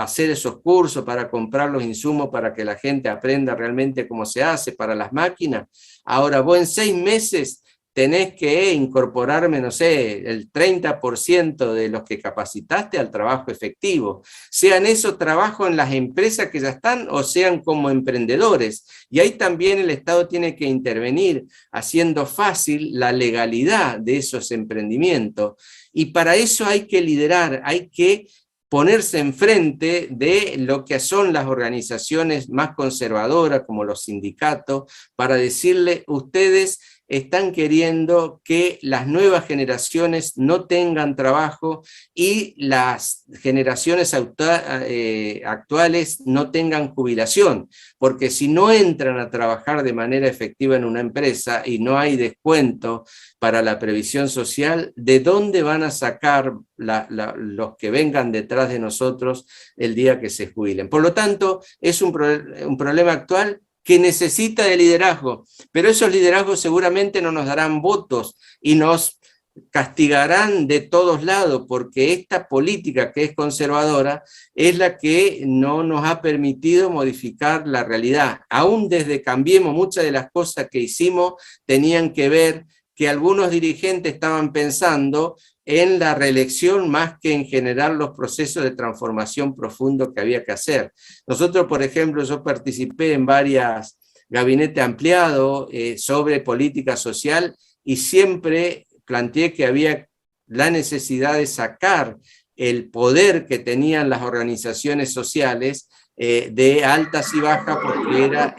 hacer esos cursos, para comprar los insumos, para que la gente aprenda realmente cómo se hace, para las máquinas. Ahora, vos en 6 meses tenés que incorporarme, no sé, el 30% de los que capacitaste al trabajo efectivo. Sean esos trabajos en las empresas que ya están o sean como emprendedores. Y ahí también el Estado tiene que intervenir haciendo fácil la legalidad de esos emprendimientos. Y para eso hay que liderar, hay que ponerse enfrente de lo que son las organizaciones más conservadoras, como los sindicatos, para decirle, ustedes están queriendo que las nuevas generaciones no tengan trabajo y las generaciones actuales no tengan jubilación, porque si no entran a trabajar de manera efectiva en una empresa y no hay descuento para la previsión social, ¿de dónde van a sacar los que vengan detrás de nosotros el día que se jubilen? Por lo tanto, es un problema actual que necesita de liderazgo, pero esos liderazgos seguramente no nos darán votos y nos castigarán de todos lados, porque esta política que es conservadora es la que no nos ha permitido modificar la realidad. Aún desde Cambiemos, muchas de las cosas que hicimos tenían que ver que algunos dirigentes estaban pensando en la reelección más que en generar los procesos de transformación profundo que había que hacer. Nosotros, por ejemplo, yo participé en varias gabinete ampliado sobre política social y siempre planteé que había la necesidad de sacar el poder que tenían las organizaciones sociales de altas y bajas, porque era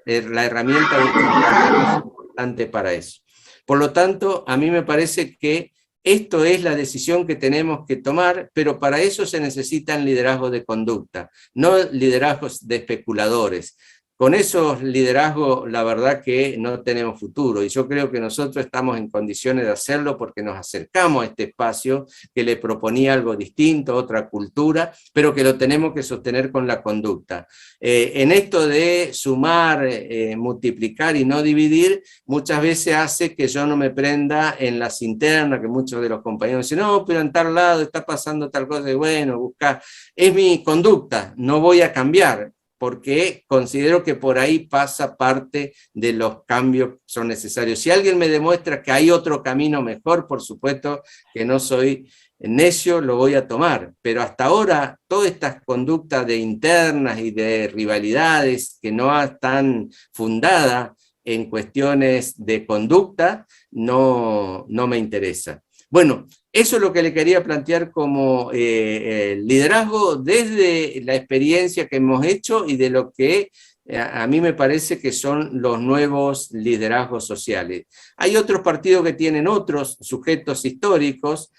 la herramienta de chantaje más importante para eso. Por lo tanto, a mí me parece que esto es la decisión que tenemos que tomar, pero para eso se necesitan liderazgos de conducta, no liderazgos de especuladores. Con esos liderazgos, la verdad que no tenemos futuro, y yo creo que nosotros estamos en condiciones de hacerlo porque nos acercamos a este espacio que le proponía algo distinto, otra cultura, pero que lo tenemos que sostener con la conducta. En esto de sumar, multiplicar y no dividir, muchas veces hace que yo no me prenda en las internas, que muchos de los compañeros dicen, no, pero en tal lado está pasando tal cosa, y bueno, buscar. Es mi conducta, no voy a cambiar, porque considero que por ahí pasa parte de los cambios que son necesarios. Si alguien me demuestra que hay otro camino mejor, por supuesto que no soy necio, lo voy a tomar, pero hasta ahora todas estas conductas de internas y de rivalidades que no están fundadas en cuestiones de conducta, no me interesa. Bueno, eso es lo que le quería plantear como liderazgo desde la experiencia que hemos hecho y de lo que a mí me parece que son los nuevos liderazgos sociales. Hay otros partidos que tienen otros sujetos históricos.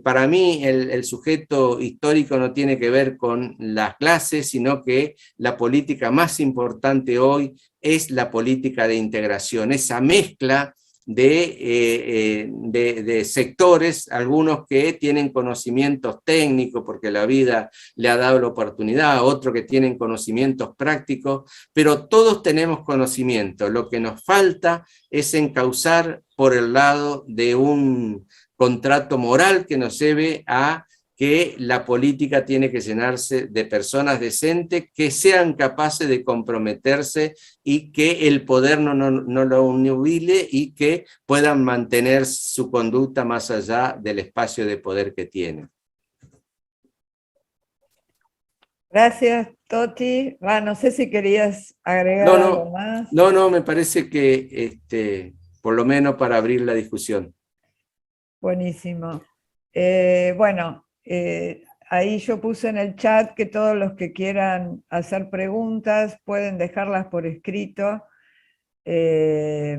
Para mí el sujeto histórico no tiene que ver con las clases, sino que la política más importante hoy es la política de integración, esa mezcla de sectores, algunos que tienen conocimientos técnicos porque la vida le ha dado la oportunidad, otros que tienen conocimientos prácticos, pero todos tenemos conocimiento. Lo que nos falta es encauzar por el lado de un contrato moral que nos lleve a que la política tiene que llenarse de personas decentes que sean capaces de comprometerse y que el poder no lo obnubile y que puedan mantener su conducta más allá del espacio de poder que tienen. Gracias, Toti. No sé si querías agregar algo más. No, me parece que por lo menos para abrir la discusión. Buenísimo. Bueno, ahí yo puse en el chat que todos los que quieran hacer preguntas pueden dejarlas por escrito. Y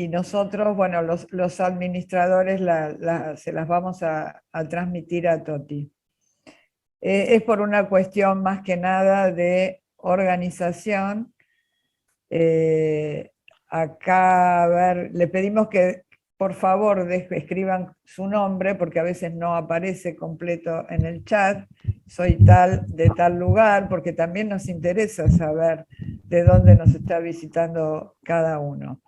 nosotros, bueno, los administradores se las vamos a transmitir a Toti. Es por una cuestión más que nada de organización. Acá, a ver, le pedimos que por favor escriban su nombre, porque a veces no aparece completo en el chat. Soy tal de tal lugar, porque también nos interesa saber de dónde nos está visitando cada uno.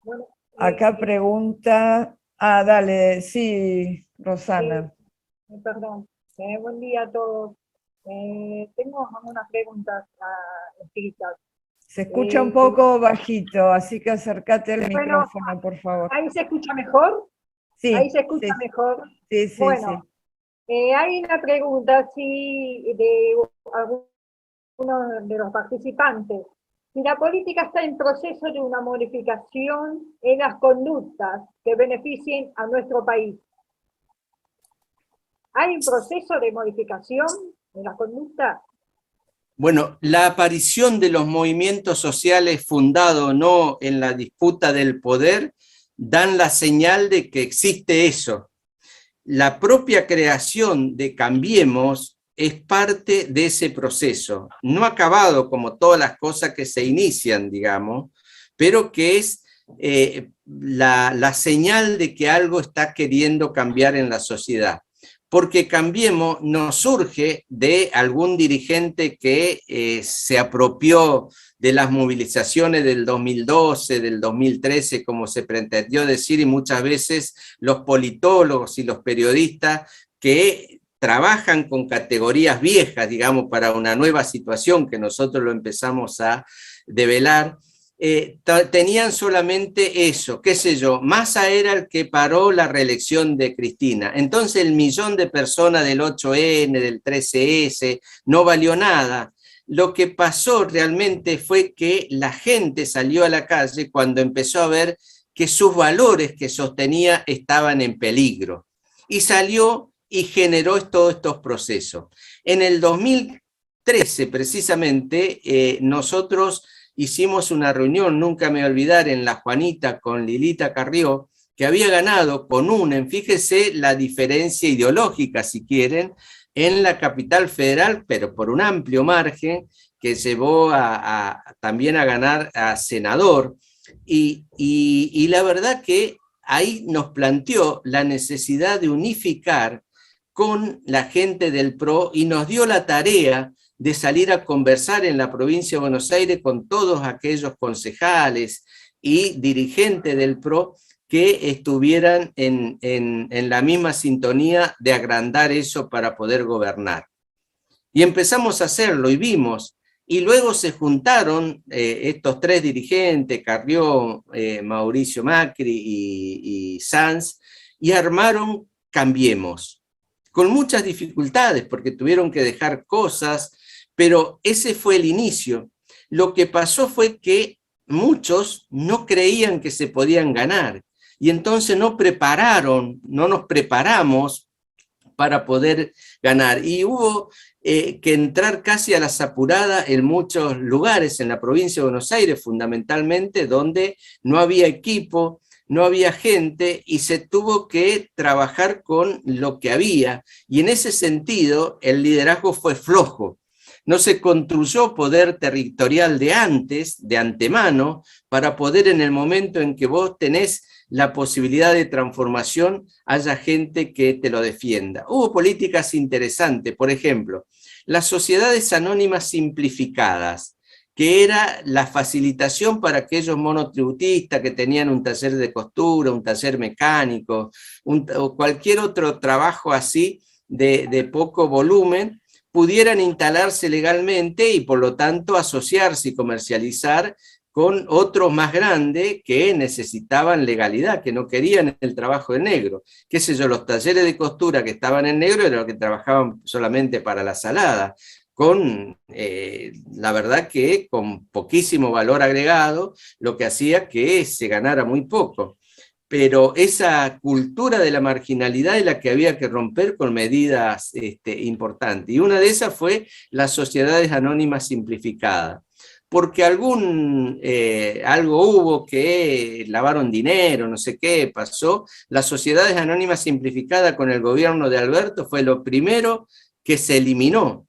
Bueno, acá pregunta, dale, sí, Rosana. Perdón, buen día a todos. Tengo algunas preguntas escritas. Se escucha un poco bajito, así que acércate al micrófono, por favor. ¿Ahí se escucha mejor? Sí. ¿Ahí se escucha mejor? Sí, sí, bueno, sí. Hay una pregunta de alguno de los participantes. Si la política está en proceso de una modificación en las conductas que beneficien a nuestro país, ¿hay un proceso de modificación en las conductas? Bueno, la aparición de los movimientos sociales fundados o no en la disputa del poder dan la señal de que existe eso. La propia creación de Cambiemos es parte de ese proceso. No acabado como todas las cosas que se inician, digamos, pero que es la señal de que algo está queriendo cambiar en la sociedad. Porque Cambiemos no surge de algún dirigente que se apropió de las movilizaciones del 2012, del 2013, como se pretendió decir, y muchas veces los politólogos y los periodistas que trabajan con categorías viejas, digamos, para una nueva situación que nosotros lo empezamos a develar, tenían solamente eso, qué sé yo. Massa era el que paró la reelección de Cristina, entonces el 1.000.000 de personas del 8N, del 13S, no valió nada. lo que pasó realmente fue que la gente salió a la calle cuando empezó a ver que sus valores que sostenía estaban en peligro. Y salió y generó todos estos procesos. En el 2013, precisamente, nosotros hicimos una reunión, nunca me voy a olvidar, en La Juanita con Lilita Carrió, que había ganado con UNEM, fíjese la diferencia ideológica, si quieren, en la capital federal, pero por un amplio margen, que llevó también a ganar a senador. Y la verdad que ahí nos planteó la necesidad de unificar con la gente del PRO y nos dio la tarea de salir a conversar en la provincia de Buenos Aires con todos aquellos concejales y dirigentes del PRO que estuvieran en la misma sintonía de agrandar eso para poder gobernar. Y empezamos a hacerlo y vimos, y luego se juntaron estos tres dirigentes, Carrió, Mauricio Macri y Sanz, y armaron Cambiemos, con muchas dificultades porque tuvieron que dejar cosas, pero ese fue el inicio. Lo que pasó fue que muchos no creían que se podían ganar, y entonces no nos preparamos para poder ganar. Y hubo que entrar casi a las apuradas en muchos lugares, en la provincia de Buenos Aires fundamentalmente, donde no había equipo, no había gente, y se tuvo que trabajar con lo que había. Y en ese sentido, el liderazgo fue flojo. No se construyó poder territorial de antemano, para poder en el momento en que vos tenés la posibilidad de transformación, haya gente que te lo defienda. Hubo políticas interesantes, por ejemplo, las sociedades anónimas simplificadas, que era la facilitación para aquellos monotributistas que tenían un taller de costura, un taller mecánico, o cualquier otro trabajo así de poco volumen, pudieran instalarse legalmente y por lo tanto asociarse y comercializar con otros más grandes que necesitaban legalidad, que no querían el trabajo en negro. Qué sé yo, los talleres de costura que estaban en negro eran los que trabajaban solamente para la salada, con, la verdad que con poquísimo valor agregado, lo que hacía que se ganara muy poco. Pero esa cultura de la marginalidad es la que había que romper con medidas importantes. Y una de esas fue las sociedades anónimas simplificadas. Porque algo hubo que lavaron dinero, no sé qué pasó. Las sociedades anónimas simplificadas con el gobierno de Alberto fue lo primero que se eliminó.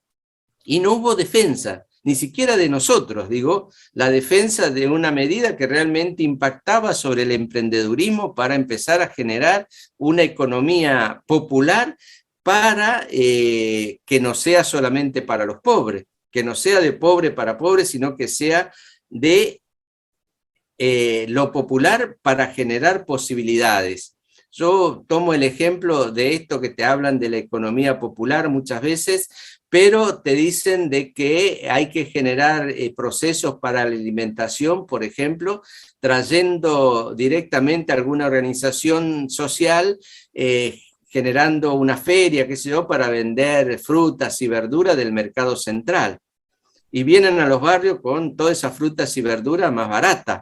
Y no hubo defensa, ni siquiera de nosotros, digo, la defensa de una medida que realmente impactaba sobre el emprendedurismo para empezar a generar una economía popular para que no sea solamente para los pobres, que no sea de pobre para pobre, sino que sea de lo popular para generar posibilidades. Yo tomo el ejemplo de esto que te hablan de la economía popular muchas veces, pero te dicen de que hay que generar procesos para la alimentación, por ejemplo, trayendo directamente a alguna organización social, generando una feria, qué sé yo, para vender frutas y verduras del mercado central. Y vienen a los barrios con todas esas frutas y verduras más baratas,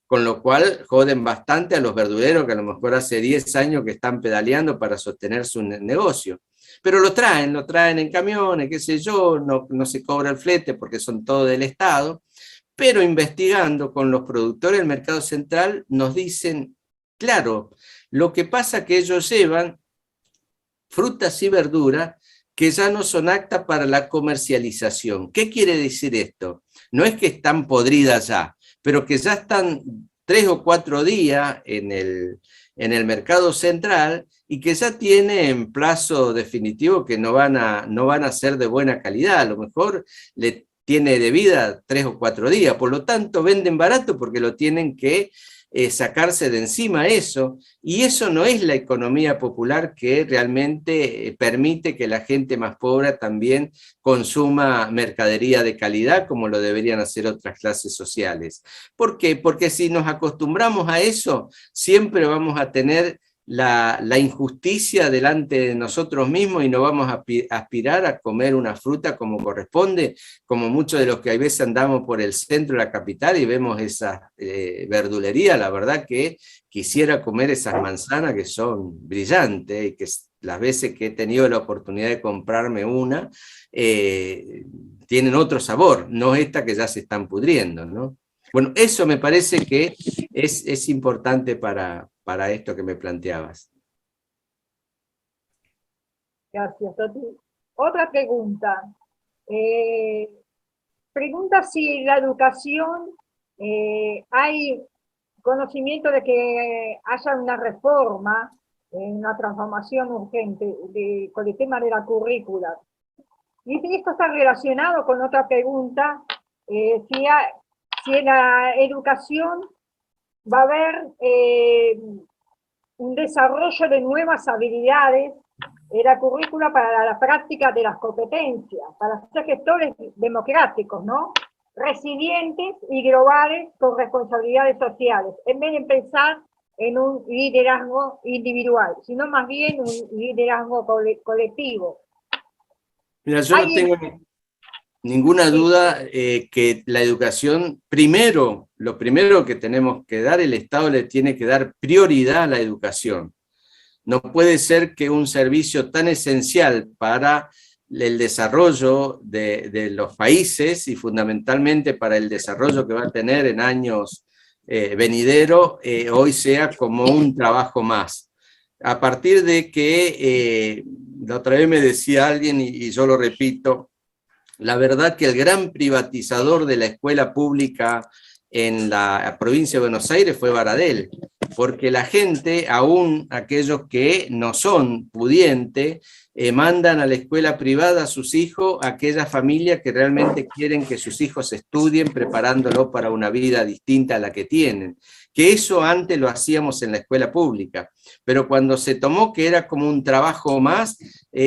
con lo cual joden bastante a los verdureros que a lo mejor hace 10 años que están pedaleando para sostener su negocio. Pero lo traen en camiones, qué sé yo, no se cobra el flete porque son todos del Estado, pero investigando con los productores del mercado central nos dicen, claro, lo que pasa es que ellos llevan frutas y verduras que ya no son aptas para la comercialización. ¿Qué quiere decir esto? No es que están podridas ya, pero que ya están 3 o 4 días en el mercado central y que ya tienen plazo definitivo que no van a ser de buena calidad, a lo mejor le tiene de vida 3 o 4 días, por lo tanto venden barato porque lo tienen que sacarse de encima eso, y eso no es la economía popular que realmente permite que la gente más pobre también consuma mercadería de calidad como lo deberían hacer otras clases sociales. ¿Por qué? Porque si nos acostumbramos a eso, siempre vamos a tener la injusticia delante de nosotros mismos y no vamos a aspirar a comer una fruta como corresponde, como muchos de los que a veces andamos por el centro de la capital y vemos esa verdulería. La verdad que quisiera comer esas manzanas que son brillantes y que las veces que he tenido la oportunidad de comprarme una, tienen otro sabor, no esta que ya se están pudriendo, ¿no? Bueno, eso me parece que es importante para esto que me planteabas. Gracias, Toti. Otra pregunta. Pregunta si la educación hay conocimiento de que haya una reforma, una transformación urgente con el tema de la currícula. Y esto está relacionado con otra pregunta, si en la educación va a haber un desarrollo de nuevas habilidades en la currícula para la práctica de las competencias, para ser gestores democráticos, ¿no? Resilientes y globales con responsabilidades sociales, en vez de pensar en un liderazgo individual, sino más bien un liderazgo colectivo. Mira, yo no tengo ninguna duda que la educación, lo primero que tenemos que dar, el Estado le tiene que dar prioridad a la educación. No puede ser que un servicio tan esencial para el desarrollo de los países y fundamentalmente para el desarrollo que va a tener en años venideros, hoy sea como un trabajo más. A partir de que, la otra vez me decía alguien, y yo lo repito, la verdad que el gran privatizador de la escuela pública en la provincia de Buenos Aires fue Baradel, porque la gente, aún aquellos que no son pudientes, mandan a la escuela privada a sus hijos, a aquellas familias que realmente quieren que sus hijos estudien, preparándolo para una vida distinta a la que tienen. Que eso antes lo hacíamos en la escuela pública, pero cuando se tomó que era como un trabajo más,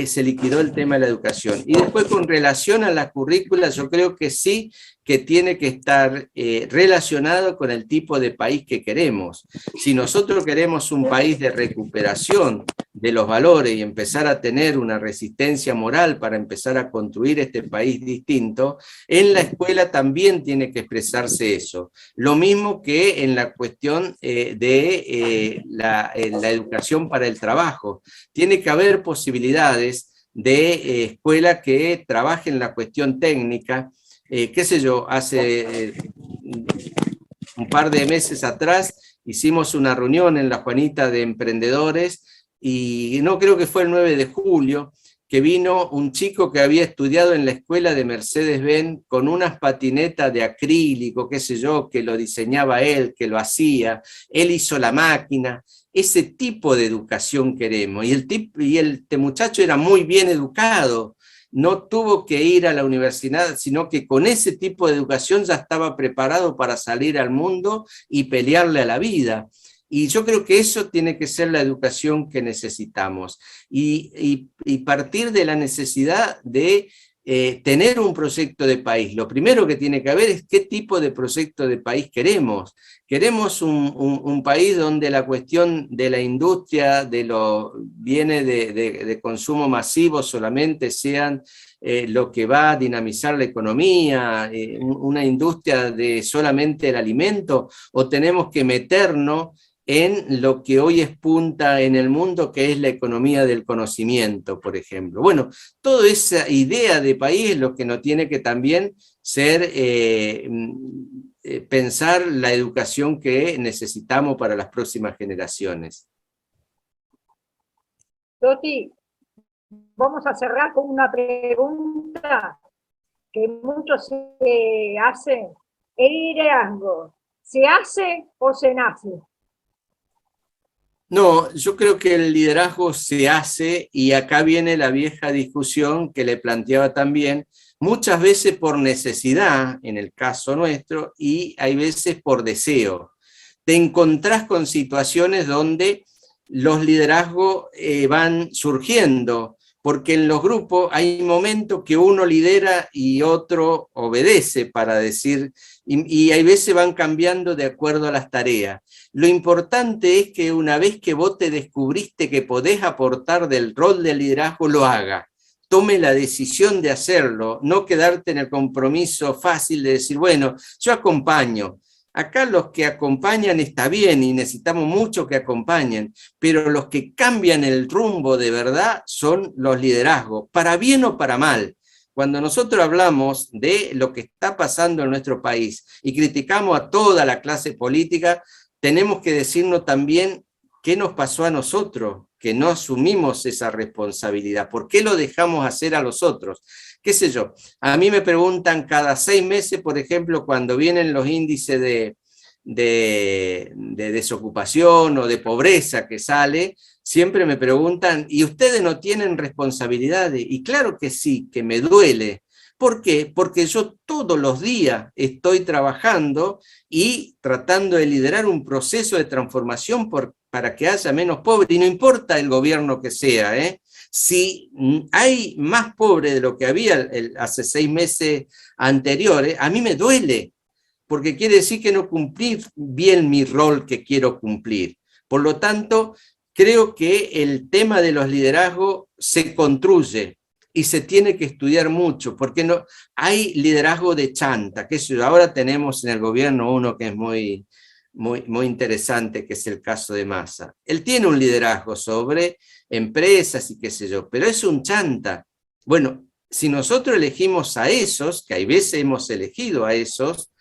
se liquidó el tema de la educación. Y después, con relación a las currículas, yo creo que sí, que tiene que estar relacionado con el tipo de país que queremos. Si nosotros queremos un país de recuperación de los valores y empezar a tener una resistencia moral para empezar a construir este país distinto, en la escuela también tiene que expresarse eso. Lo mismo que en la cuestión de la educación para el trabajo. Tiene que haber posibilidades de escuela que trabajen la cuestión técnica. Qué sé yo, hace un par de meses atrás hicimos una reunión en la Juanita de Emprendedores y no creo que fue el 9 de julio, que vino un chico que había estudiado en la escuela de Mercedes-Benz con unas patinetas de acrílico, qué sé yo, que lo diseñaba él, que lo hacía, él hizo la máquina. Ese tipo de educación queremos, y este muchacho era muy bien educado, no tuvo que ir a la universidad, sino que con ese tipo de educación ya estaba preparado para salir al mundo y pelearle a la vida. Y yo creo que eso tiene que ser la educación que necesitamos. Y partir de la necesidad de tener un proyecto de país. Lo primero que tiene que haber es qué tipo de proyecto de país queremos. Queremos un país donde la cuestión de la industria, de los bienes de consumo masivo solamente sean lo que va a dinamizar la economía, una industria de solamente el alimento, o tenemos que meternos en lo que hoy es punta en el mundo, que es la economía del conocimiento, por ejemplo. Bueno, toda esa idea de país es lo que nos tiene que también ser, pensar la educación que necesitamos para las próximas generaciones. Toti, vamos a cerrar con una pregunta que muchos se hacen. ¿El liderazgo se hace o se nace? No, yo creo que el liderazgo se hace, y acá viene la vieja discusión que le planteaba también, muchas veces por necesidad, en el caso nuestro, y hay veces por deseo. Te encontrás con situaciones donde los liderazgos van surgiendo porque en los grupos hay momentos que uno lidera y otro obedece, para decir, y hay veces van cambiando de acuerdo a las tareas. Lo importante es que una vez que vos te descubriste que podés aportar del rol de liderazgo, lo hagas. Tome la decisión de hacerlo, no quedarte en el compromiso fácil de decir, bueno, yo acompaño. Acá los que acompañan está bien y necesitamos mucho que acompañen, pero los que cambian el rumbo de verdad son los liderazgos, para bien o para mal. Cuando nosotros hablamos de lo que está pasando en nuestro país y criticamos a toda la clase política, tenemos que decirnos también qué nos pasó a nosotros, que no asumimos esa responsabilidad. ¿Por qué lo dejamos hacer a los otros? ¿Qué sé yo? A mí me preguntan cada 6 meses, por ejemplo, cuando vienen los índices de desocupación o de pobreza que sale, siempre me preguntan, ¿y ustedes no tienen responsabilidades? Y claro que sí, que me duele. ¿Por qué? Porque yo todos los días estoy trabajando y tratando de liderar un proceso de transformación para que haya menos pobres, y no importa el gobierno que sea, ¿eh? Si hay más pobres de lo que había hace 6 meses anteriores, a mí me duele, porque quiere decir que no cumplí bien mi rol que quiero cumplir. Por lo tanto, creo que el tema de los liderazgos se construye y se tiene que estudiar mucho, porque no, hay liderazgo de chanta, que ahora tenemos en el gobierno uno que es muy interesante, que es el caso de Massa. Él tiene un liderazgo sobre empresas y qué sé yo, pero es un chanta. Bueno, si nosotros elegimos a esos, que hay veces hemos elegido a esos,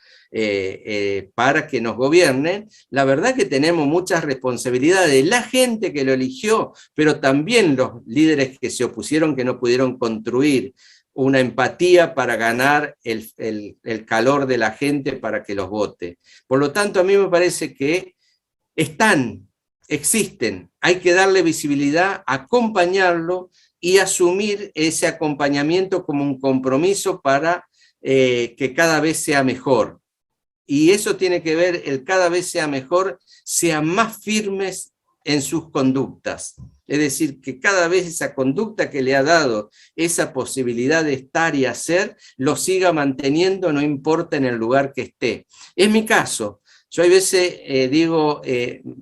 para que nos gobiernen, la verdad que tenemos muchas responsabilidades, la gente que lo eligió, pero también los líderes que se opusieron, que no pudieron construir una empatía para ganar el calor de la gente para que los vote. Por lo tanto, a mí me parece que existen, hay que darle visibilidad, acompañarlo y asumir ese acompañamiento como un compromiso para que cada vez sea mejor. Y eso tiene que ver, el cada vez sea mejor, sean más firmes en sus conductas. Es decir, que cada vez esa conducta que le ha dado esa posibilidad de estar y hacer, lo siga manteniendo, no importa en el lugar que esté. Es mi caso. Yo a veces digo,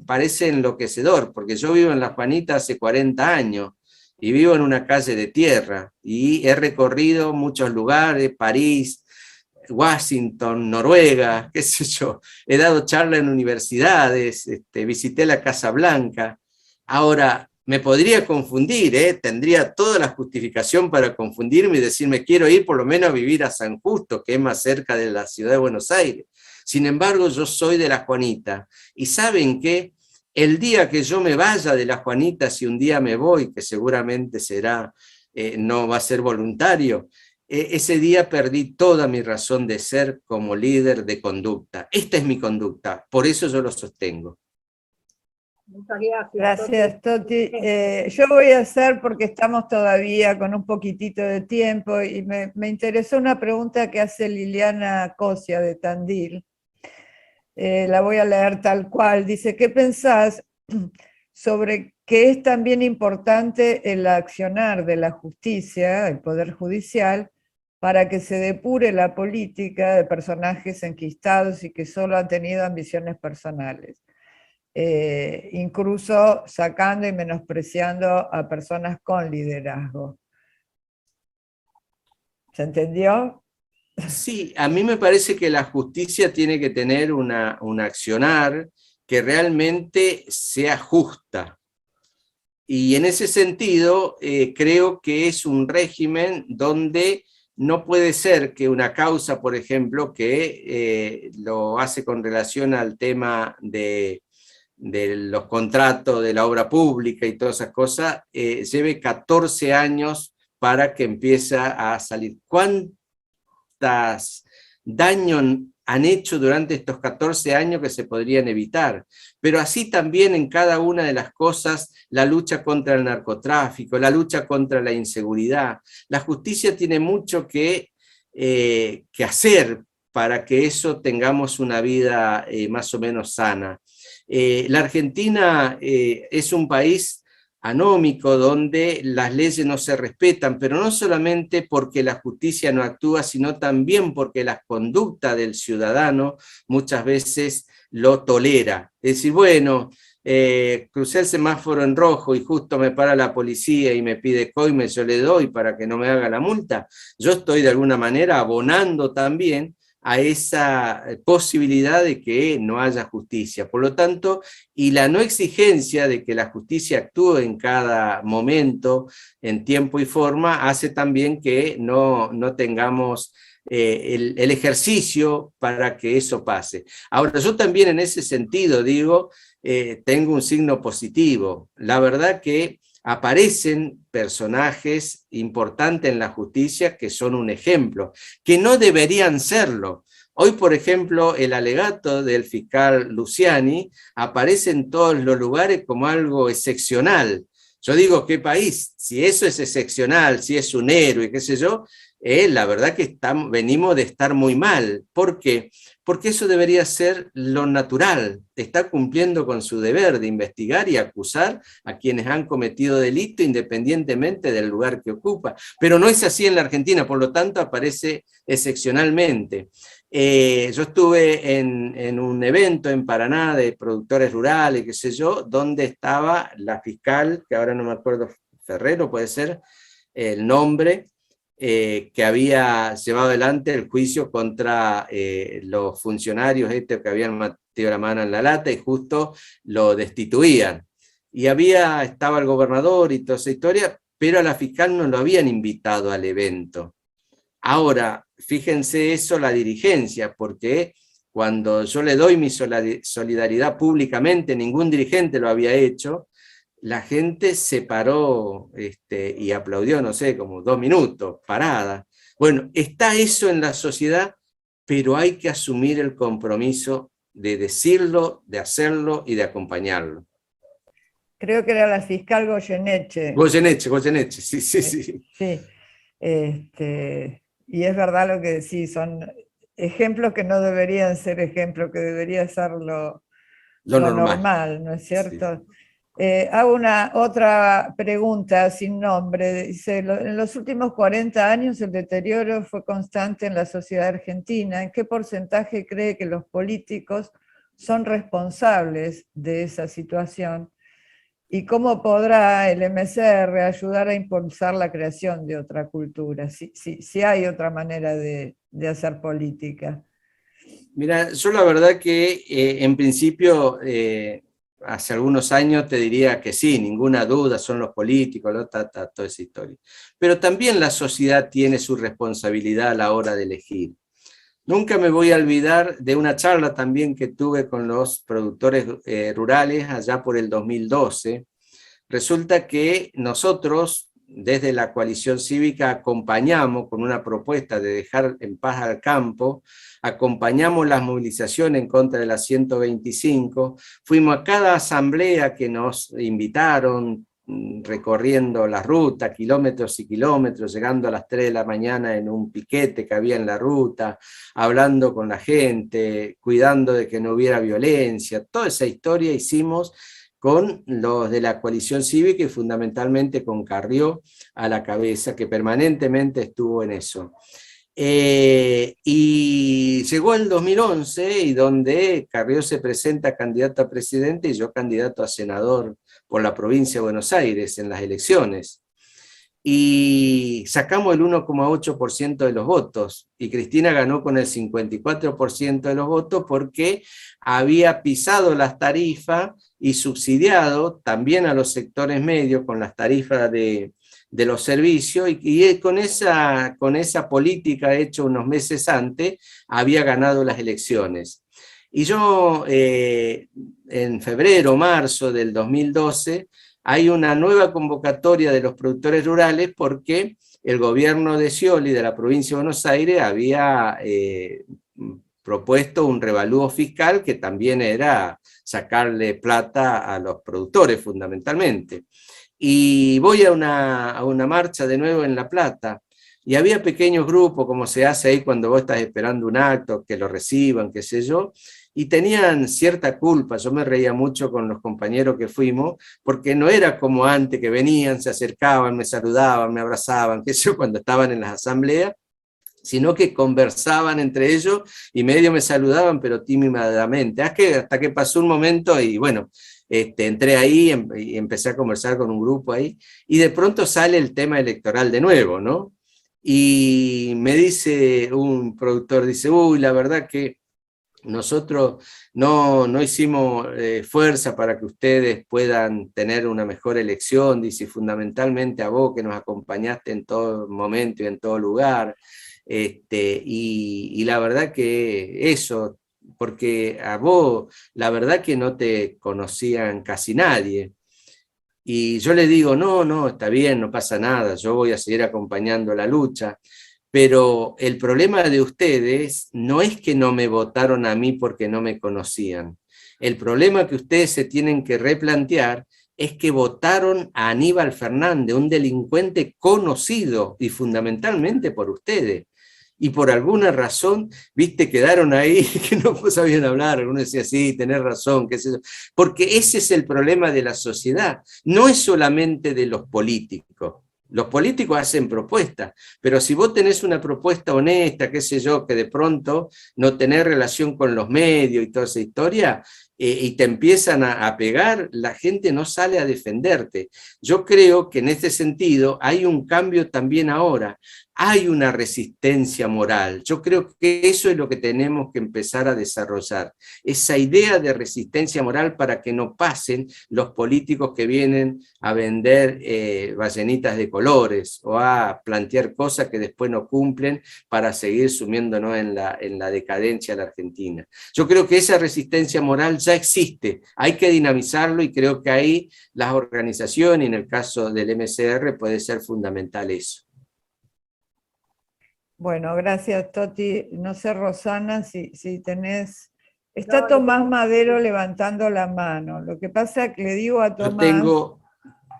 parece enloquecedor, porque yo vivo en La Juanita hace 40 años, y vivo en una calle de tierra, y he recorrido muchos lugares, París, Washington, Noruega, qué sé yo, he dado charlas en universidades, visité la Casa Blanca. Ahora, me podría confundir, tendría toda la justificación para confundirme y decirme quiero ir por lo menos a vivir a San Justo, que es más cerca de la ciudad de Buenos Aires. Sin embargo, yo soy de La Juanita, y ¿saben qué? El día que yo me vaya de La Juanita, si un día me voy, que seguramente será, no va a ser voluntario, ese día perdí toda mi razón de ser como líder de conducta. Esta es mi conducta, por eso yo lo sostengo. Muchas gracias. Gracias, Toti. Yo voy a hacer, porque estamos todavía con un poquitito de tiempo, y me interesó una pregunta que hace Liliana Cosia de Tandil. La voy a leer tal cual. Dice, ¿qué pensás sobre que es también importante el accionar de la justicia, el Poder Judicial, para que se depure la política de personajes enquistados y que solo han tenido ambiciones personales? Incluso sacando y menospreciando a personas con liderazgo. ¿Se entendió? Sí, a mí me parece que la justicia tiene que tener un accionar que realmente sea justa. Y en ese sentido, creo que es un régimen donde no puede ser que una causa, por ejemplo, que lo hace con relación al tema de los contratos de la obra pública y todas esas cosas, lleve 14 años para que empiece a salir. ¿Cuántos daños han hecho durante estos 14 años que se podrían evitar? Pero así también en cada una de las cosas, la lucha contra el narcotráfico, la lucha contra la inseguridad. La justicia tiene mucho que hacer para que eso tengamos una vida más o menos sana. La Argentina es un país anómico donde las leyes no se respetan, pero no solamente porque la justicia no actúa, sino también porque la conducta del ciudadano muchas veces lo tolera. Es decir, bueno, crucé el semáforo en rojo y justo me para la policía y me pide coime, yo le doy para que no me haga la multa. Yo estoy de alguna manera abonando también a esa posibilidad de que no haya justicia. Por lo tanto, y la no exigencia de que la justicia actúe en cada momento, en tiempo y forma, hace también que no tengamos el ejercicio para que eso pase. Ahora, yo también en ese sentido digo, tengo un signo positivo. La verdad que aparecen personajes importantes en la justicia que son un ejemplo, que no deberían serlo. Hoy, por ejemplo, el alegato del fiscal Luciani aparece en todos los lugares como algo excepcional. Yo digo, ¿qué país? Si eso es excepcional, si es un héroe, qué sé yo, la verdad que venimos de estar muy mal. ¿Por qué? Porque eso debería ser lo natural. Está cumpliendo con su deber de investigar y acusar a quienes han cometido delito independientemente del lugar que ocupa. Pero no es así en la Argentina, por lo tanto aparece excepcionalmente. Yo estuve en un evento en Paraná de productores rurales, qué sé yo, donde estaba la fiscal, que ahora no me acuerdo, Ferrero puede ser el nombre, que había llevado adelante el juicio contra los funcionarios que habían metido la mano en la lata y justo lo destituían. Y estaba el gobernador y toda esa historia, pero a la fiscal no lo habían invitado al evento. Ahora, fíjense eso, la dirigencia, porque cuando yo le doy mi solidaridad públicamente, ningún dirigente lo había hecho, la gente se paró y aplaudió, no sé, como 2 minutos, parada. Bueno, está eso en la sociedad, pero hay que asumir el compromiso de decirlo, de hacerlo y de acompañarlo. Creo que era la fiscal Goyeneche. Goyeneche, sí. Sí, y es verdad lo que decís, son ejemplos que no deberían ser ejemplos, que debería ser lo normal, ¿no es cierto? Sí. Hago otra pregunta sin nombre. Dice, en los últimos 40 años el deterioro fue constante en la sociedad argentina. ¿En qué porcentaje cree que los políticos son responsables de esa situación? ¿Y cómo podrá el MCR ayudar a impulsar la creación de otra cultura? Si hay otra manera de hacer política. Mira, yo la verdad que en principio, hace algunos años te diría que sí, ninguna duda, son los políticos, toda esa historia. Pero también la sociedad tiene su responsabilidad a la hora de elegir. Nunca me voy a olvidar de una charla también que tuve con los productores rurales allá por el 2012. Resulta que nosotros, desde la coalición cívica, acompañamos con una propuesta de dejar en paz al campo, acompañamos las movilizaciones en contra de la 125, fuimos a cada asamblea que nos invitaron, recorriendo la ruta, kilómetros y kilómetros, llegando a las 3 de la mañana en un piquete que había en la ruta, hablando con la gente, cuidando de que no hubiera violencia, toda esa historia hicimos con los de la coalición cívica y fundamentalmente con Carrió a la cabeza, que permanentemente estuvo en eso. Y llegó el 2011 y donde Carrió se presenta candidato a presidente y yo candidato a senador por la provincia de Buenos Aires en las elecciones. Y sacamos el 1,8% de los votos, y Cristina ganó con el 54% de los votos porque había pisado las tarifas y subsidiado también a los sectores medios con las tarifas de los servicios, y con esa política hecha unos meses antes, había ganado las elecciones. Y yo, en febrero, marzo del 2012, hay una nueva convocatoria de los productores rurales porque el gobierno de Scioli, de la provincia de Buenos Aires, había propuesto un revalúo fiscal que también era sacarle plata a los productores fundamentalmente. Y voy a una marcha de nuevo en La Plata, y había pequeños grupos, como se hace ahí cuando vos estás esperando un acto, que lo reciban, qué sé yo, y tenían cierta culpa. Yo me reía mucho con los compañeros que fuimos, porque no era como antes, que venían, se acercaban, me saludaban, me abrazaban, qué sé yo, cuando estaban en las asambleas, sino que conversaban entre ellos y medio me saludaban, pero tímidamente. Hasta que pasó un momento y bueno, entré ahí y empecé a conversar con un grupo ahí, y de pronto sale el tema electoral de nuevo, ¿no? Y me dice un productor, dice, uy, la verdad que nosotros no hicimos fuerza para que ustedes puedan tener una mejor elección, dice, fundamentalmente a vos que nos acompañaste en todo momento y en todo lugar. Y la verdad que eso, porque a vos, la verdad que no te conocían casi nadie. Y yo le digo, no, está bien, no pasa nada, yo voy a seguir acompañando la lucha. Pero el problema de ustedes no es que no me votaron a mí porque no me conocían. El problema que ustedes se tienen que replantear es que votaron a Aníbal Fernández, un delincuente conocido y fundamentalmente por ustedes. Y por alguna razón, viste, quedaron ahí que no sabían hablar. Uno decía, sí, tenés razón, qué sé yo. Porque ese es el problema de la sociedad. No es solamente de los políticos. Los políticos hacen propuestas, pero si vos tenés una propuesta honesta, qué sé yo, que de pronto no tenés relación con los medios y toda esa historia, y te empiezan a pegar, la gente no sale a defenderte. Yo creo que en este sentido hay un cambio también ahora. Hay una resistencia moral. Yo creo que eso es lo que tenemos que empezar a desarrollar. Esa idea de resistencia moral para que no pasen los políticos que vienen a vender ballenitas de colores o a plantear cosas que después no cumplen para seguir sumiéndonos en la decadencia de la Argentina. Yo creo que esa resistencia moral ya existe. Hay que dinamizarlo y creo que ahí las organizaciones, en el caso del MCR, puede ser fundamental eso. Bueno, gracias, Toti. No sé, Rosana, si tenés... Está No, Tomás Madero levantando la mano. Lo que pasa es que le digo a Yo Tomás...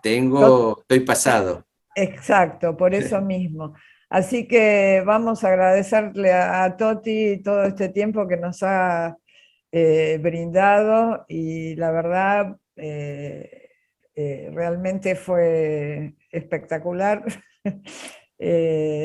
estoy pasado. Exacto, por eso mismo. Así que vamos a agradecerle a Toti todo este tiempo que nos ha brindado, y la verdad realmente fue espectacular.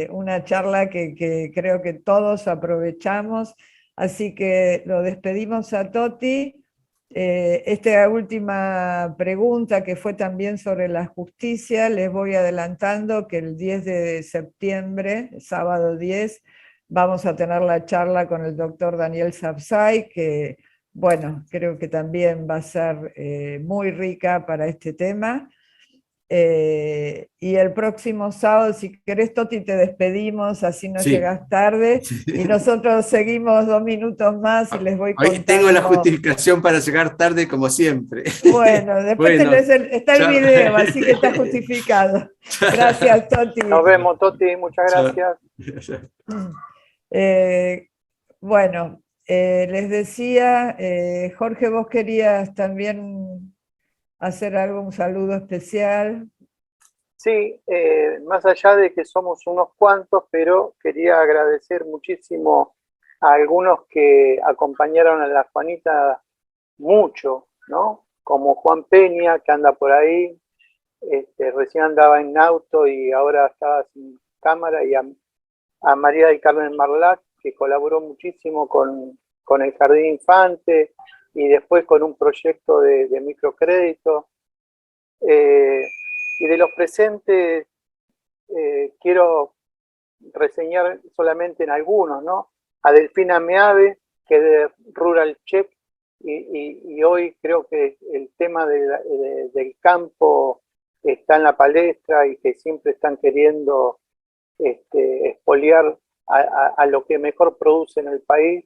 Una charla que creo que todos aprovechamos, así que lo despedimos a Toti. Esta última pregunta, que fue también sobre la justicia, les voy adelantando que el 10 de septiembre, sábado 10, vamos a tener la charla con el doctor Daniel Sapsay, que bueno, creo que también va a ser muy rica para este tema. Y el próximo sábado, si querés, Toti, te despedimos, así no Sí. llegas tarde, y nosotros seguimos 2 minutos más y les voy Hoy tengo la contando. justificación para llegar tarde como siempre. Bueno, después Bueno, está el chao. video, así que está justificado. Gracias, Toti. Nos vemos, Toti, muchas gracias. Eh, bueno, les decía, Jorge, vos querías también hacer un saludo especial. Sí, más allá de que somos unos cuantos, pero quería agradecer muchísimo a algunos que acompañaron a la Juanita mucho, ¿no? Como Juan Peña, que anda por ahí, recién andaba en auto y ahora estaba sin cámara, y a María del Carmen Marlac, que colaboró muchísimo con el Jardín Infante y después con un proyecto de microcrédito. Y de los presentes quiero reseñar solamente en algunos, ¿no? A Delfina Meave, que es de Rural Check, y hoy creo que el tema del campo está en la palestra y que siempre están queriendo expoliar a lo que mejor produce en el país.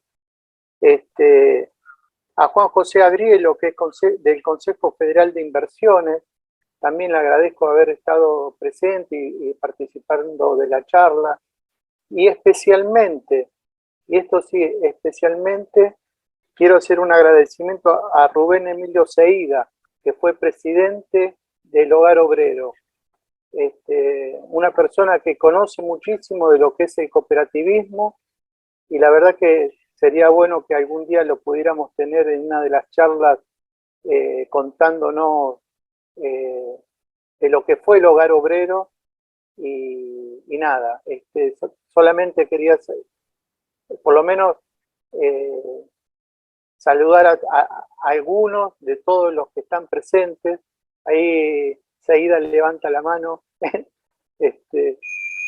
A Juan José Agrielo, que es del Consejo Federal de Inversiones, también le agradezco haber estado presente y participando de la charla. Y especialmente, y esto sí, especialmente, quiero hacer un agradecimiento a Rubén Emilio Seida, que fue presidente del Hogar Obrero. Una persona que conoce muchísimo de lo que es el cooperativismo, y la verdad que sería bueno que algún día lo pudiéramos tener en una de las charlas contándonos de lo que fue el Hogar Obrero y nada, solamente quería por lo menos saludar a algunos de todos los que están presentes. Ahí Saída levanta la mano.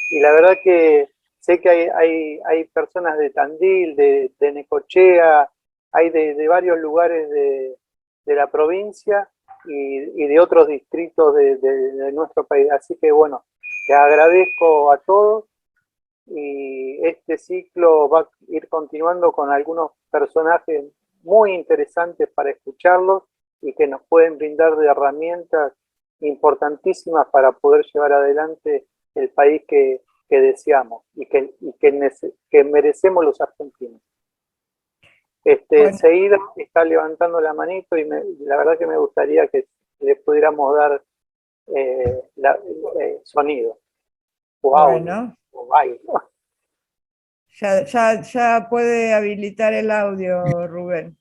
Y la verdad que sé que hay personas de Tandil, de Necochea, hay de varios lugares de la provincia y de otros distritos de nuestro país. Así que bueno, te agradezco a todos y este ciclo va a ir continuando con algunos personajes muy interesantes para escucharlos y que nos pueden brindar de herramientas importantísimas para poder llevar adelante el país que deseamos y que merecemos los argentinos. Bueno. Seguida está levantando la manito y la verdad que me gustaría que le pudiéramos dar sonido o audio, Bueno, o baile. ya puede habilitar el audio, Rubén.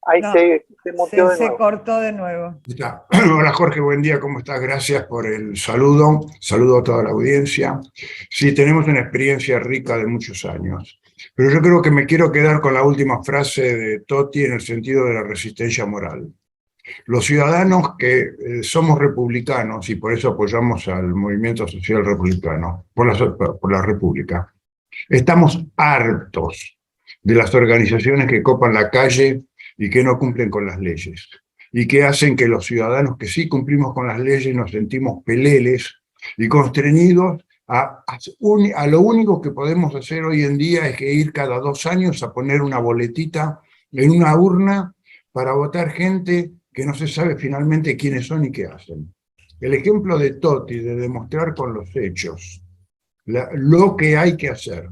Ahí No, se muteó de se nuevo. cortó de nuevo. Está. Hola Jorge, buen día, ¿cómo estás? Gracias por el saludo, saludo a toda la audiencia. Sí, tenemos una experiencia rica de muchos años, pero yo creo que me quiero quedar con la última frase de Totti en el sentido de la resistencia moral. Los ciudadanos que somos republicanos y por eso apoyamos al movimiento social republicano, por la República, estamos hartos de las organizaciones que copan la calle y que no cumplen con las leyes, y que hacen que los ciudadanos que sí cumplimos con las leyes nos sentimos peleles y constreñidos a lo único que podemos hacer hoy en día es que ir cada 2 años a poner una boletita en una urna para votar gente que no se sabe finalmente quiénes son y qué hacen. El ejemplo de Totti, de demostrar con los hechos lo que hay que hacer,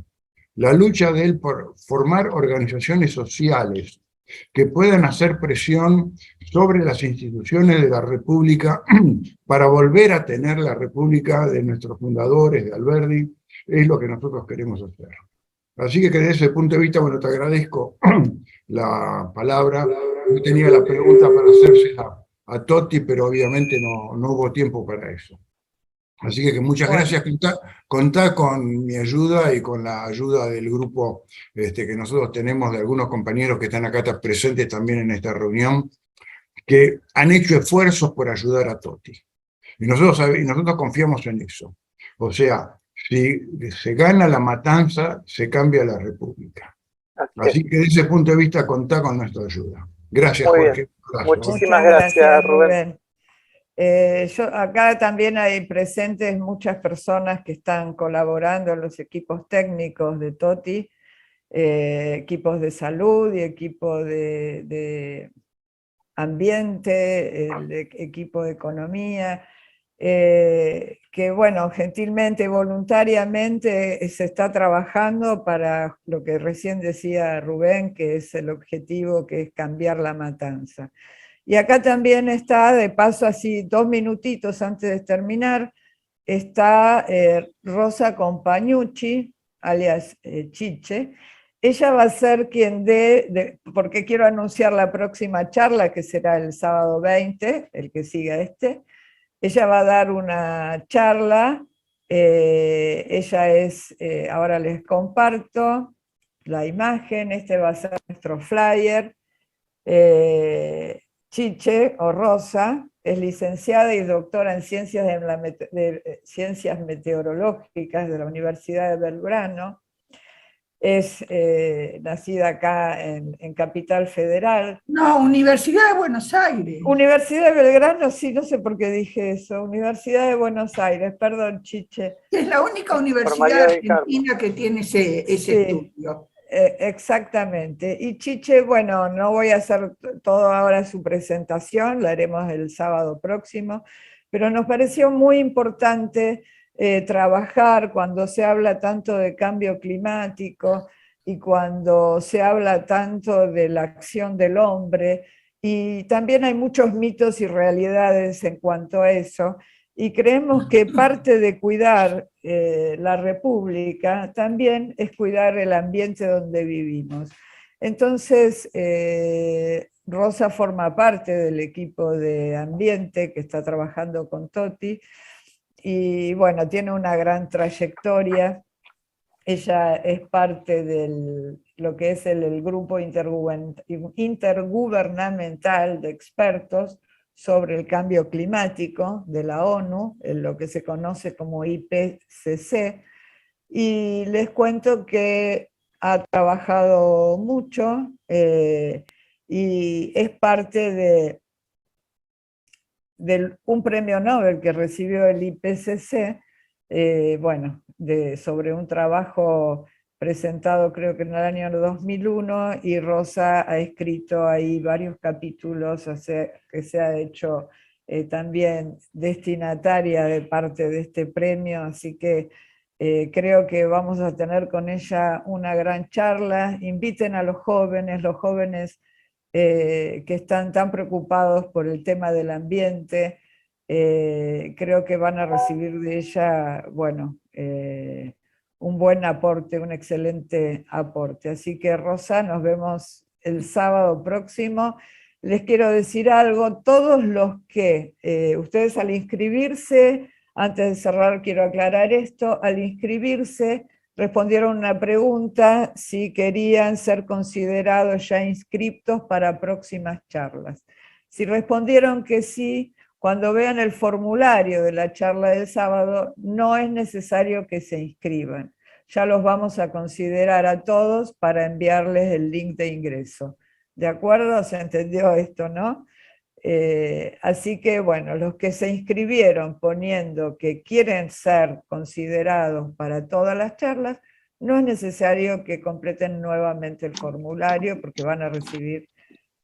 la lucha de él por formar organizaciones sociales que puedan hacer presión sobre las instituciones de la República para volver a tener la República de nuestros fundadores, de Alberdi, es lo que nosotros queremos hacer. Así que desde ese punto de vista, bueno, te agradezco la palabra. Yo tenía la pregunta para hacérsela a Totti, pero obviamente no hubo tiempo para eso. Así que muchas gracias, contá con mi ayuda y con la ayuda del grupo que nosotros tenemos, de algunos compañeros que están acá presentes también en esta reunión, que han hecho esfuerzos por ayudar a Totti. Y nosotros confiamos en eso. O sea, si se gana la matanza, se cambia la República. Así que desde ese punto de vista, contá con nuestra ayuda. Gracias, Muy Jorge. bien. Muchísimas gracias, Rubén. Acá también hay presentes muchas personas que están colaborando en los equipos técnicos de Totti, equipos de salud y equipo de ambiente, el equipo de economía, que bueno, gentilmente, voluntariamente se está trabajando para lo que recién decía Rubén, que es el objetivo, que es cambiar la matanza. Y acá también está, de paso así 2 minutitos antes de terminar, está Rosa Compañucci, alias Chiche. Ella va a ser quien porque quiero anunciar la próxima charla, que será el sábado 20, el que siga Ella va a dar una charla, ella es, ahora les comparto la imagen, va a ser nuestro flyer. Chiche, o Rosa, es licenciada y doctora en Ciencias Meteorológicas de la Universidad de Belgrano. Es nacida acá en Capital Federal. No, Universidad de Buenos Aires. Universidad de Belgrano, sí, no sé por qué dije eso. Universidad de Buenos Aires, perdón, Chiche. Es la única universidad argentina que tiene ese estudio. Exactamente. Y Chiche, bueno, no voy a hacer todo ahora su presentación, la haremos el sábado próximo, pero nos pareció muy importante trabajar cuando se habla tanto de cambio climático y cuando se habla tanto de la acción del hombre, y también hay muchos mitos y realidades en cuanto a eso, y creemos que parte de cuidar la República también es cuidar el ambiente donde vivimos. Entonces, Rosa forma parte del equipo de ambiente que está trabajando con Toti, y bueno, tiene una gran trayectoria. Ella es parte de lo que es el grupo intergubernamental de expertos sobre el cambio climático de la ONU, en lo que se conoce como IPCC, y les cuento que ha trabajado mucho y es parte de un premio Nobel que recibió el IPCC, bueno, sobre un trabajo presentado creo que en el año 2001, y Rosa ha escrito ahí varios capítulos, que se ha hecho también destinataria de parte de este premio, así que creo que vamos a tener con ella una gran charla. Inviten a los jóvenes que están tan preocupados por el tema del ambiente, creo que van a recibir de ella, bueno, un buen aporte, un excelente aporte. Así que Rosa, nos vemos el sábado próximo. Les quiero decir algo, todos los que, ustedes al inscribirse, antes de cerrar quiero aclarar esto, al inscribirse respondieron una pregunta si querían ser considerados ya inscriptos para próximas charlas. Si respondieron que sí, cuando vean el formulario de la charla del sábado, no es necesario que se inscriban. Ya los vamos a considerar a todos para enviarles el link de ingreso. ¿De acuerdo? ¿Se entendió esto, no? Así que, bueno, los que se inscribieron poniendo que quieren ser considerados para todas las charlas, no es necesario que completen nuevamente el formulario porque van a recibir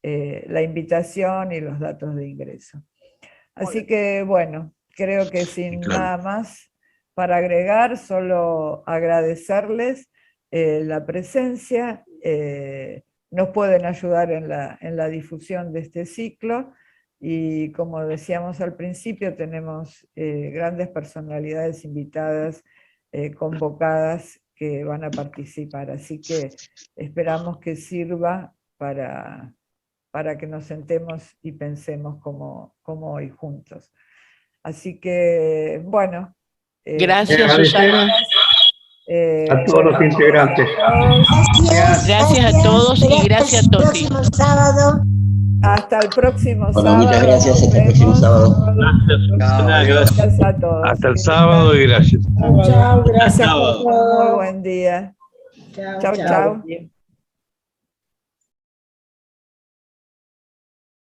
la invitación y los datos de ingreso. Así que, bueno, creo que sin nada más para agregar, solo agradecerles la presencia. Nos pueden ayudar en la difusión de este ciclo, y como decíamos al principio, tenemos grandes personalidades invitadas, convocadas, que van a participar, así que esperamos que sirva para que nos sentemos y pensemos como hoy juntos. Así que, bueno. Gracias, Susana. A todos los integrantes. Gracias a todos y gracias a Toti. Hasta el próximo sábado. Muchas gracias, hasta el próximo sábado. Gracias a todos. Hasta el sábado y gracias. Chao, gracias por Muy todo. buen día. Chao, Chau, chau.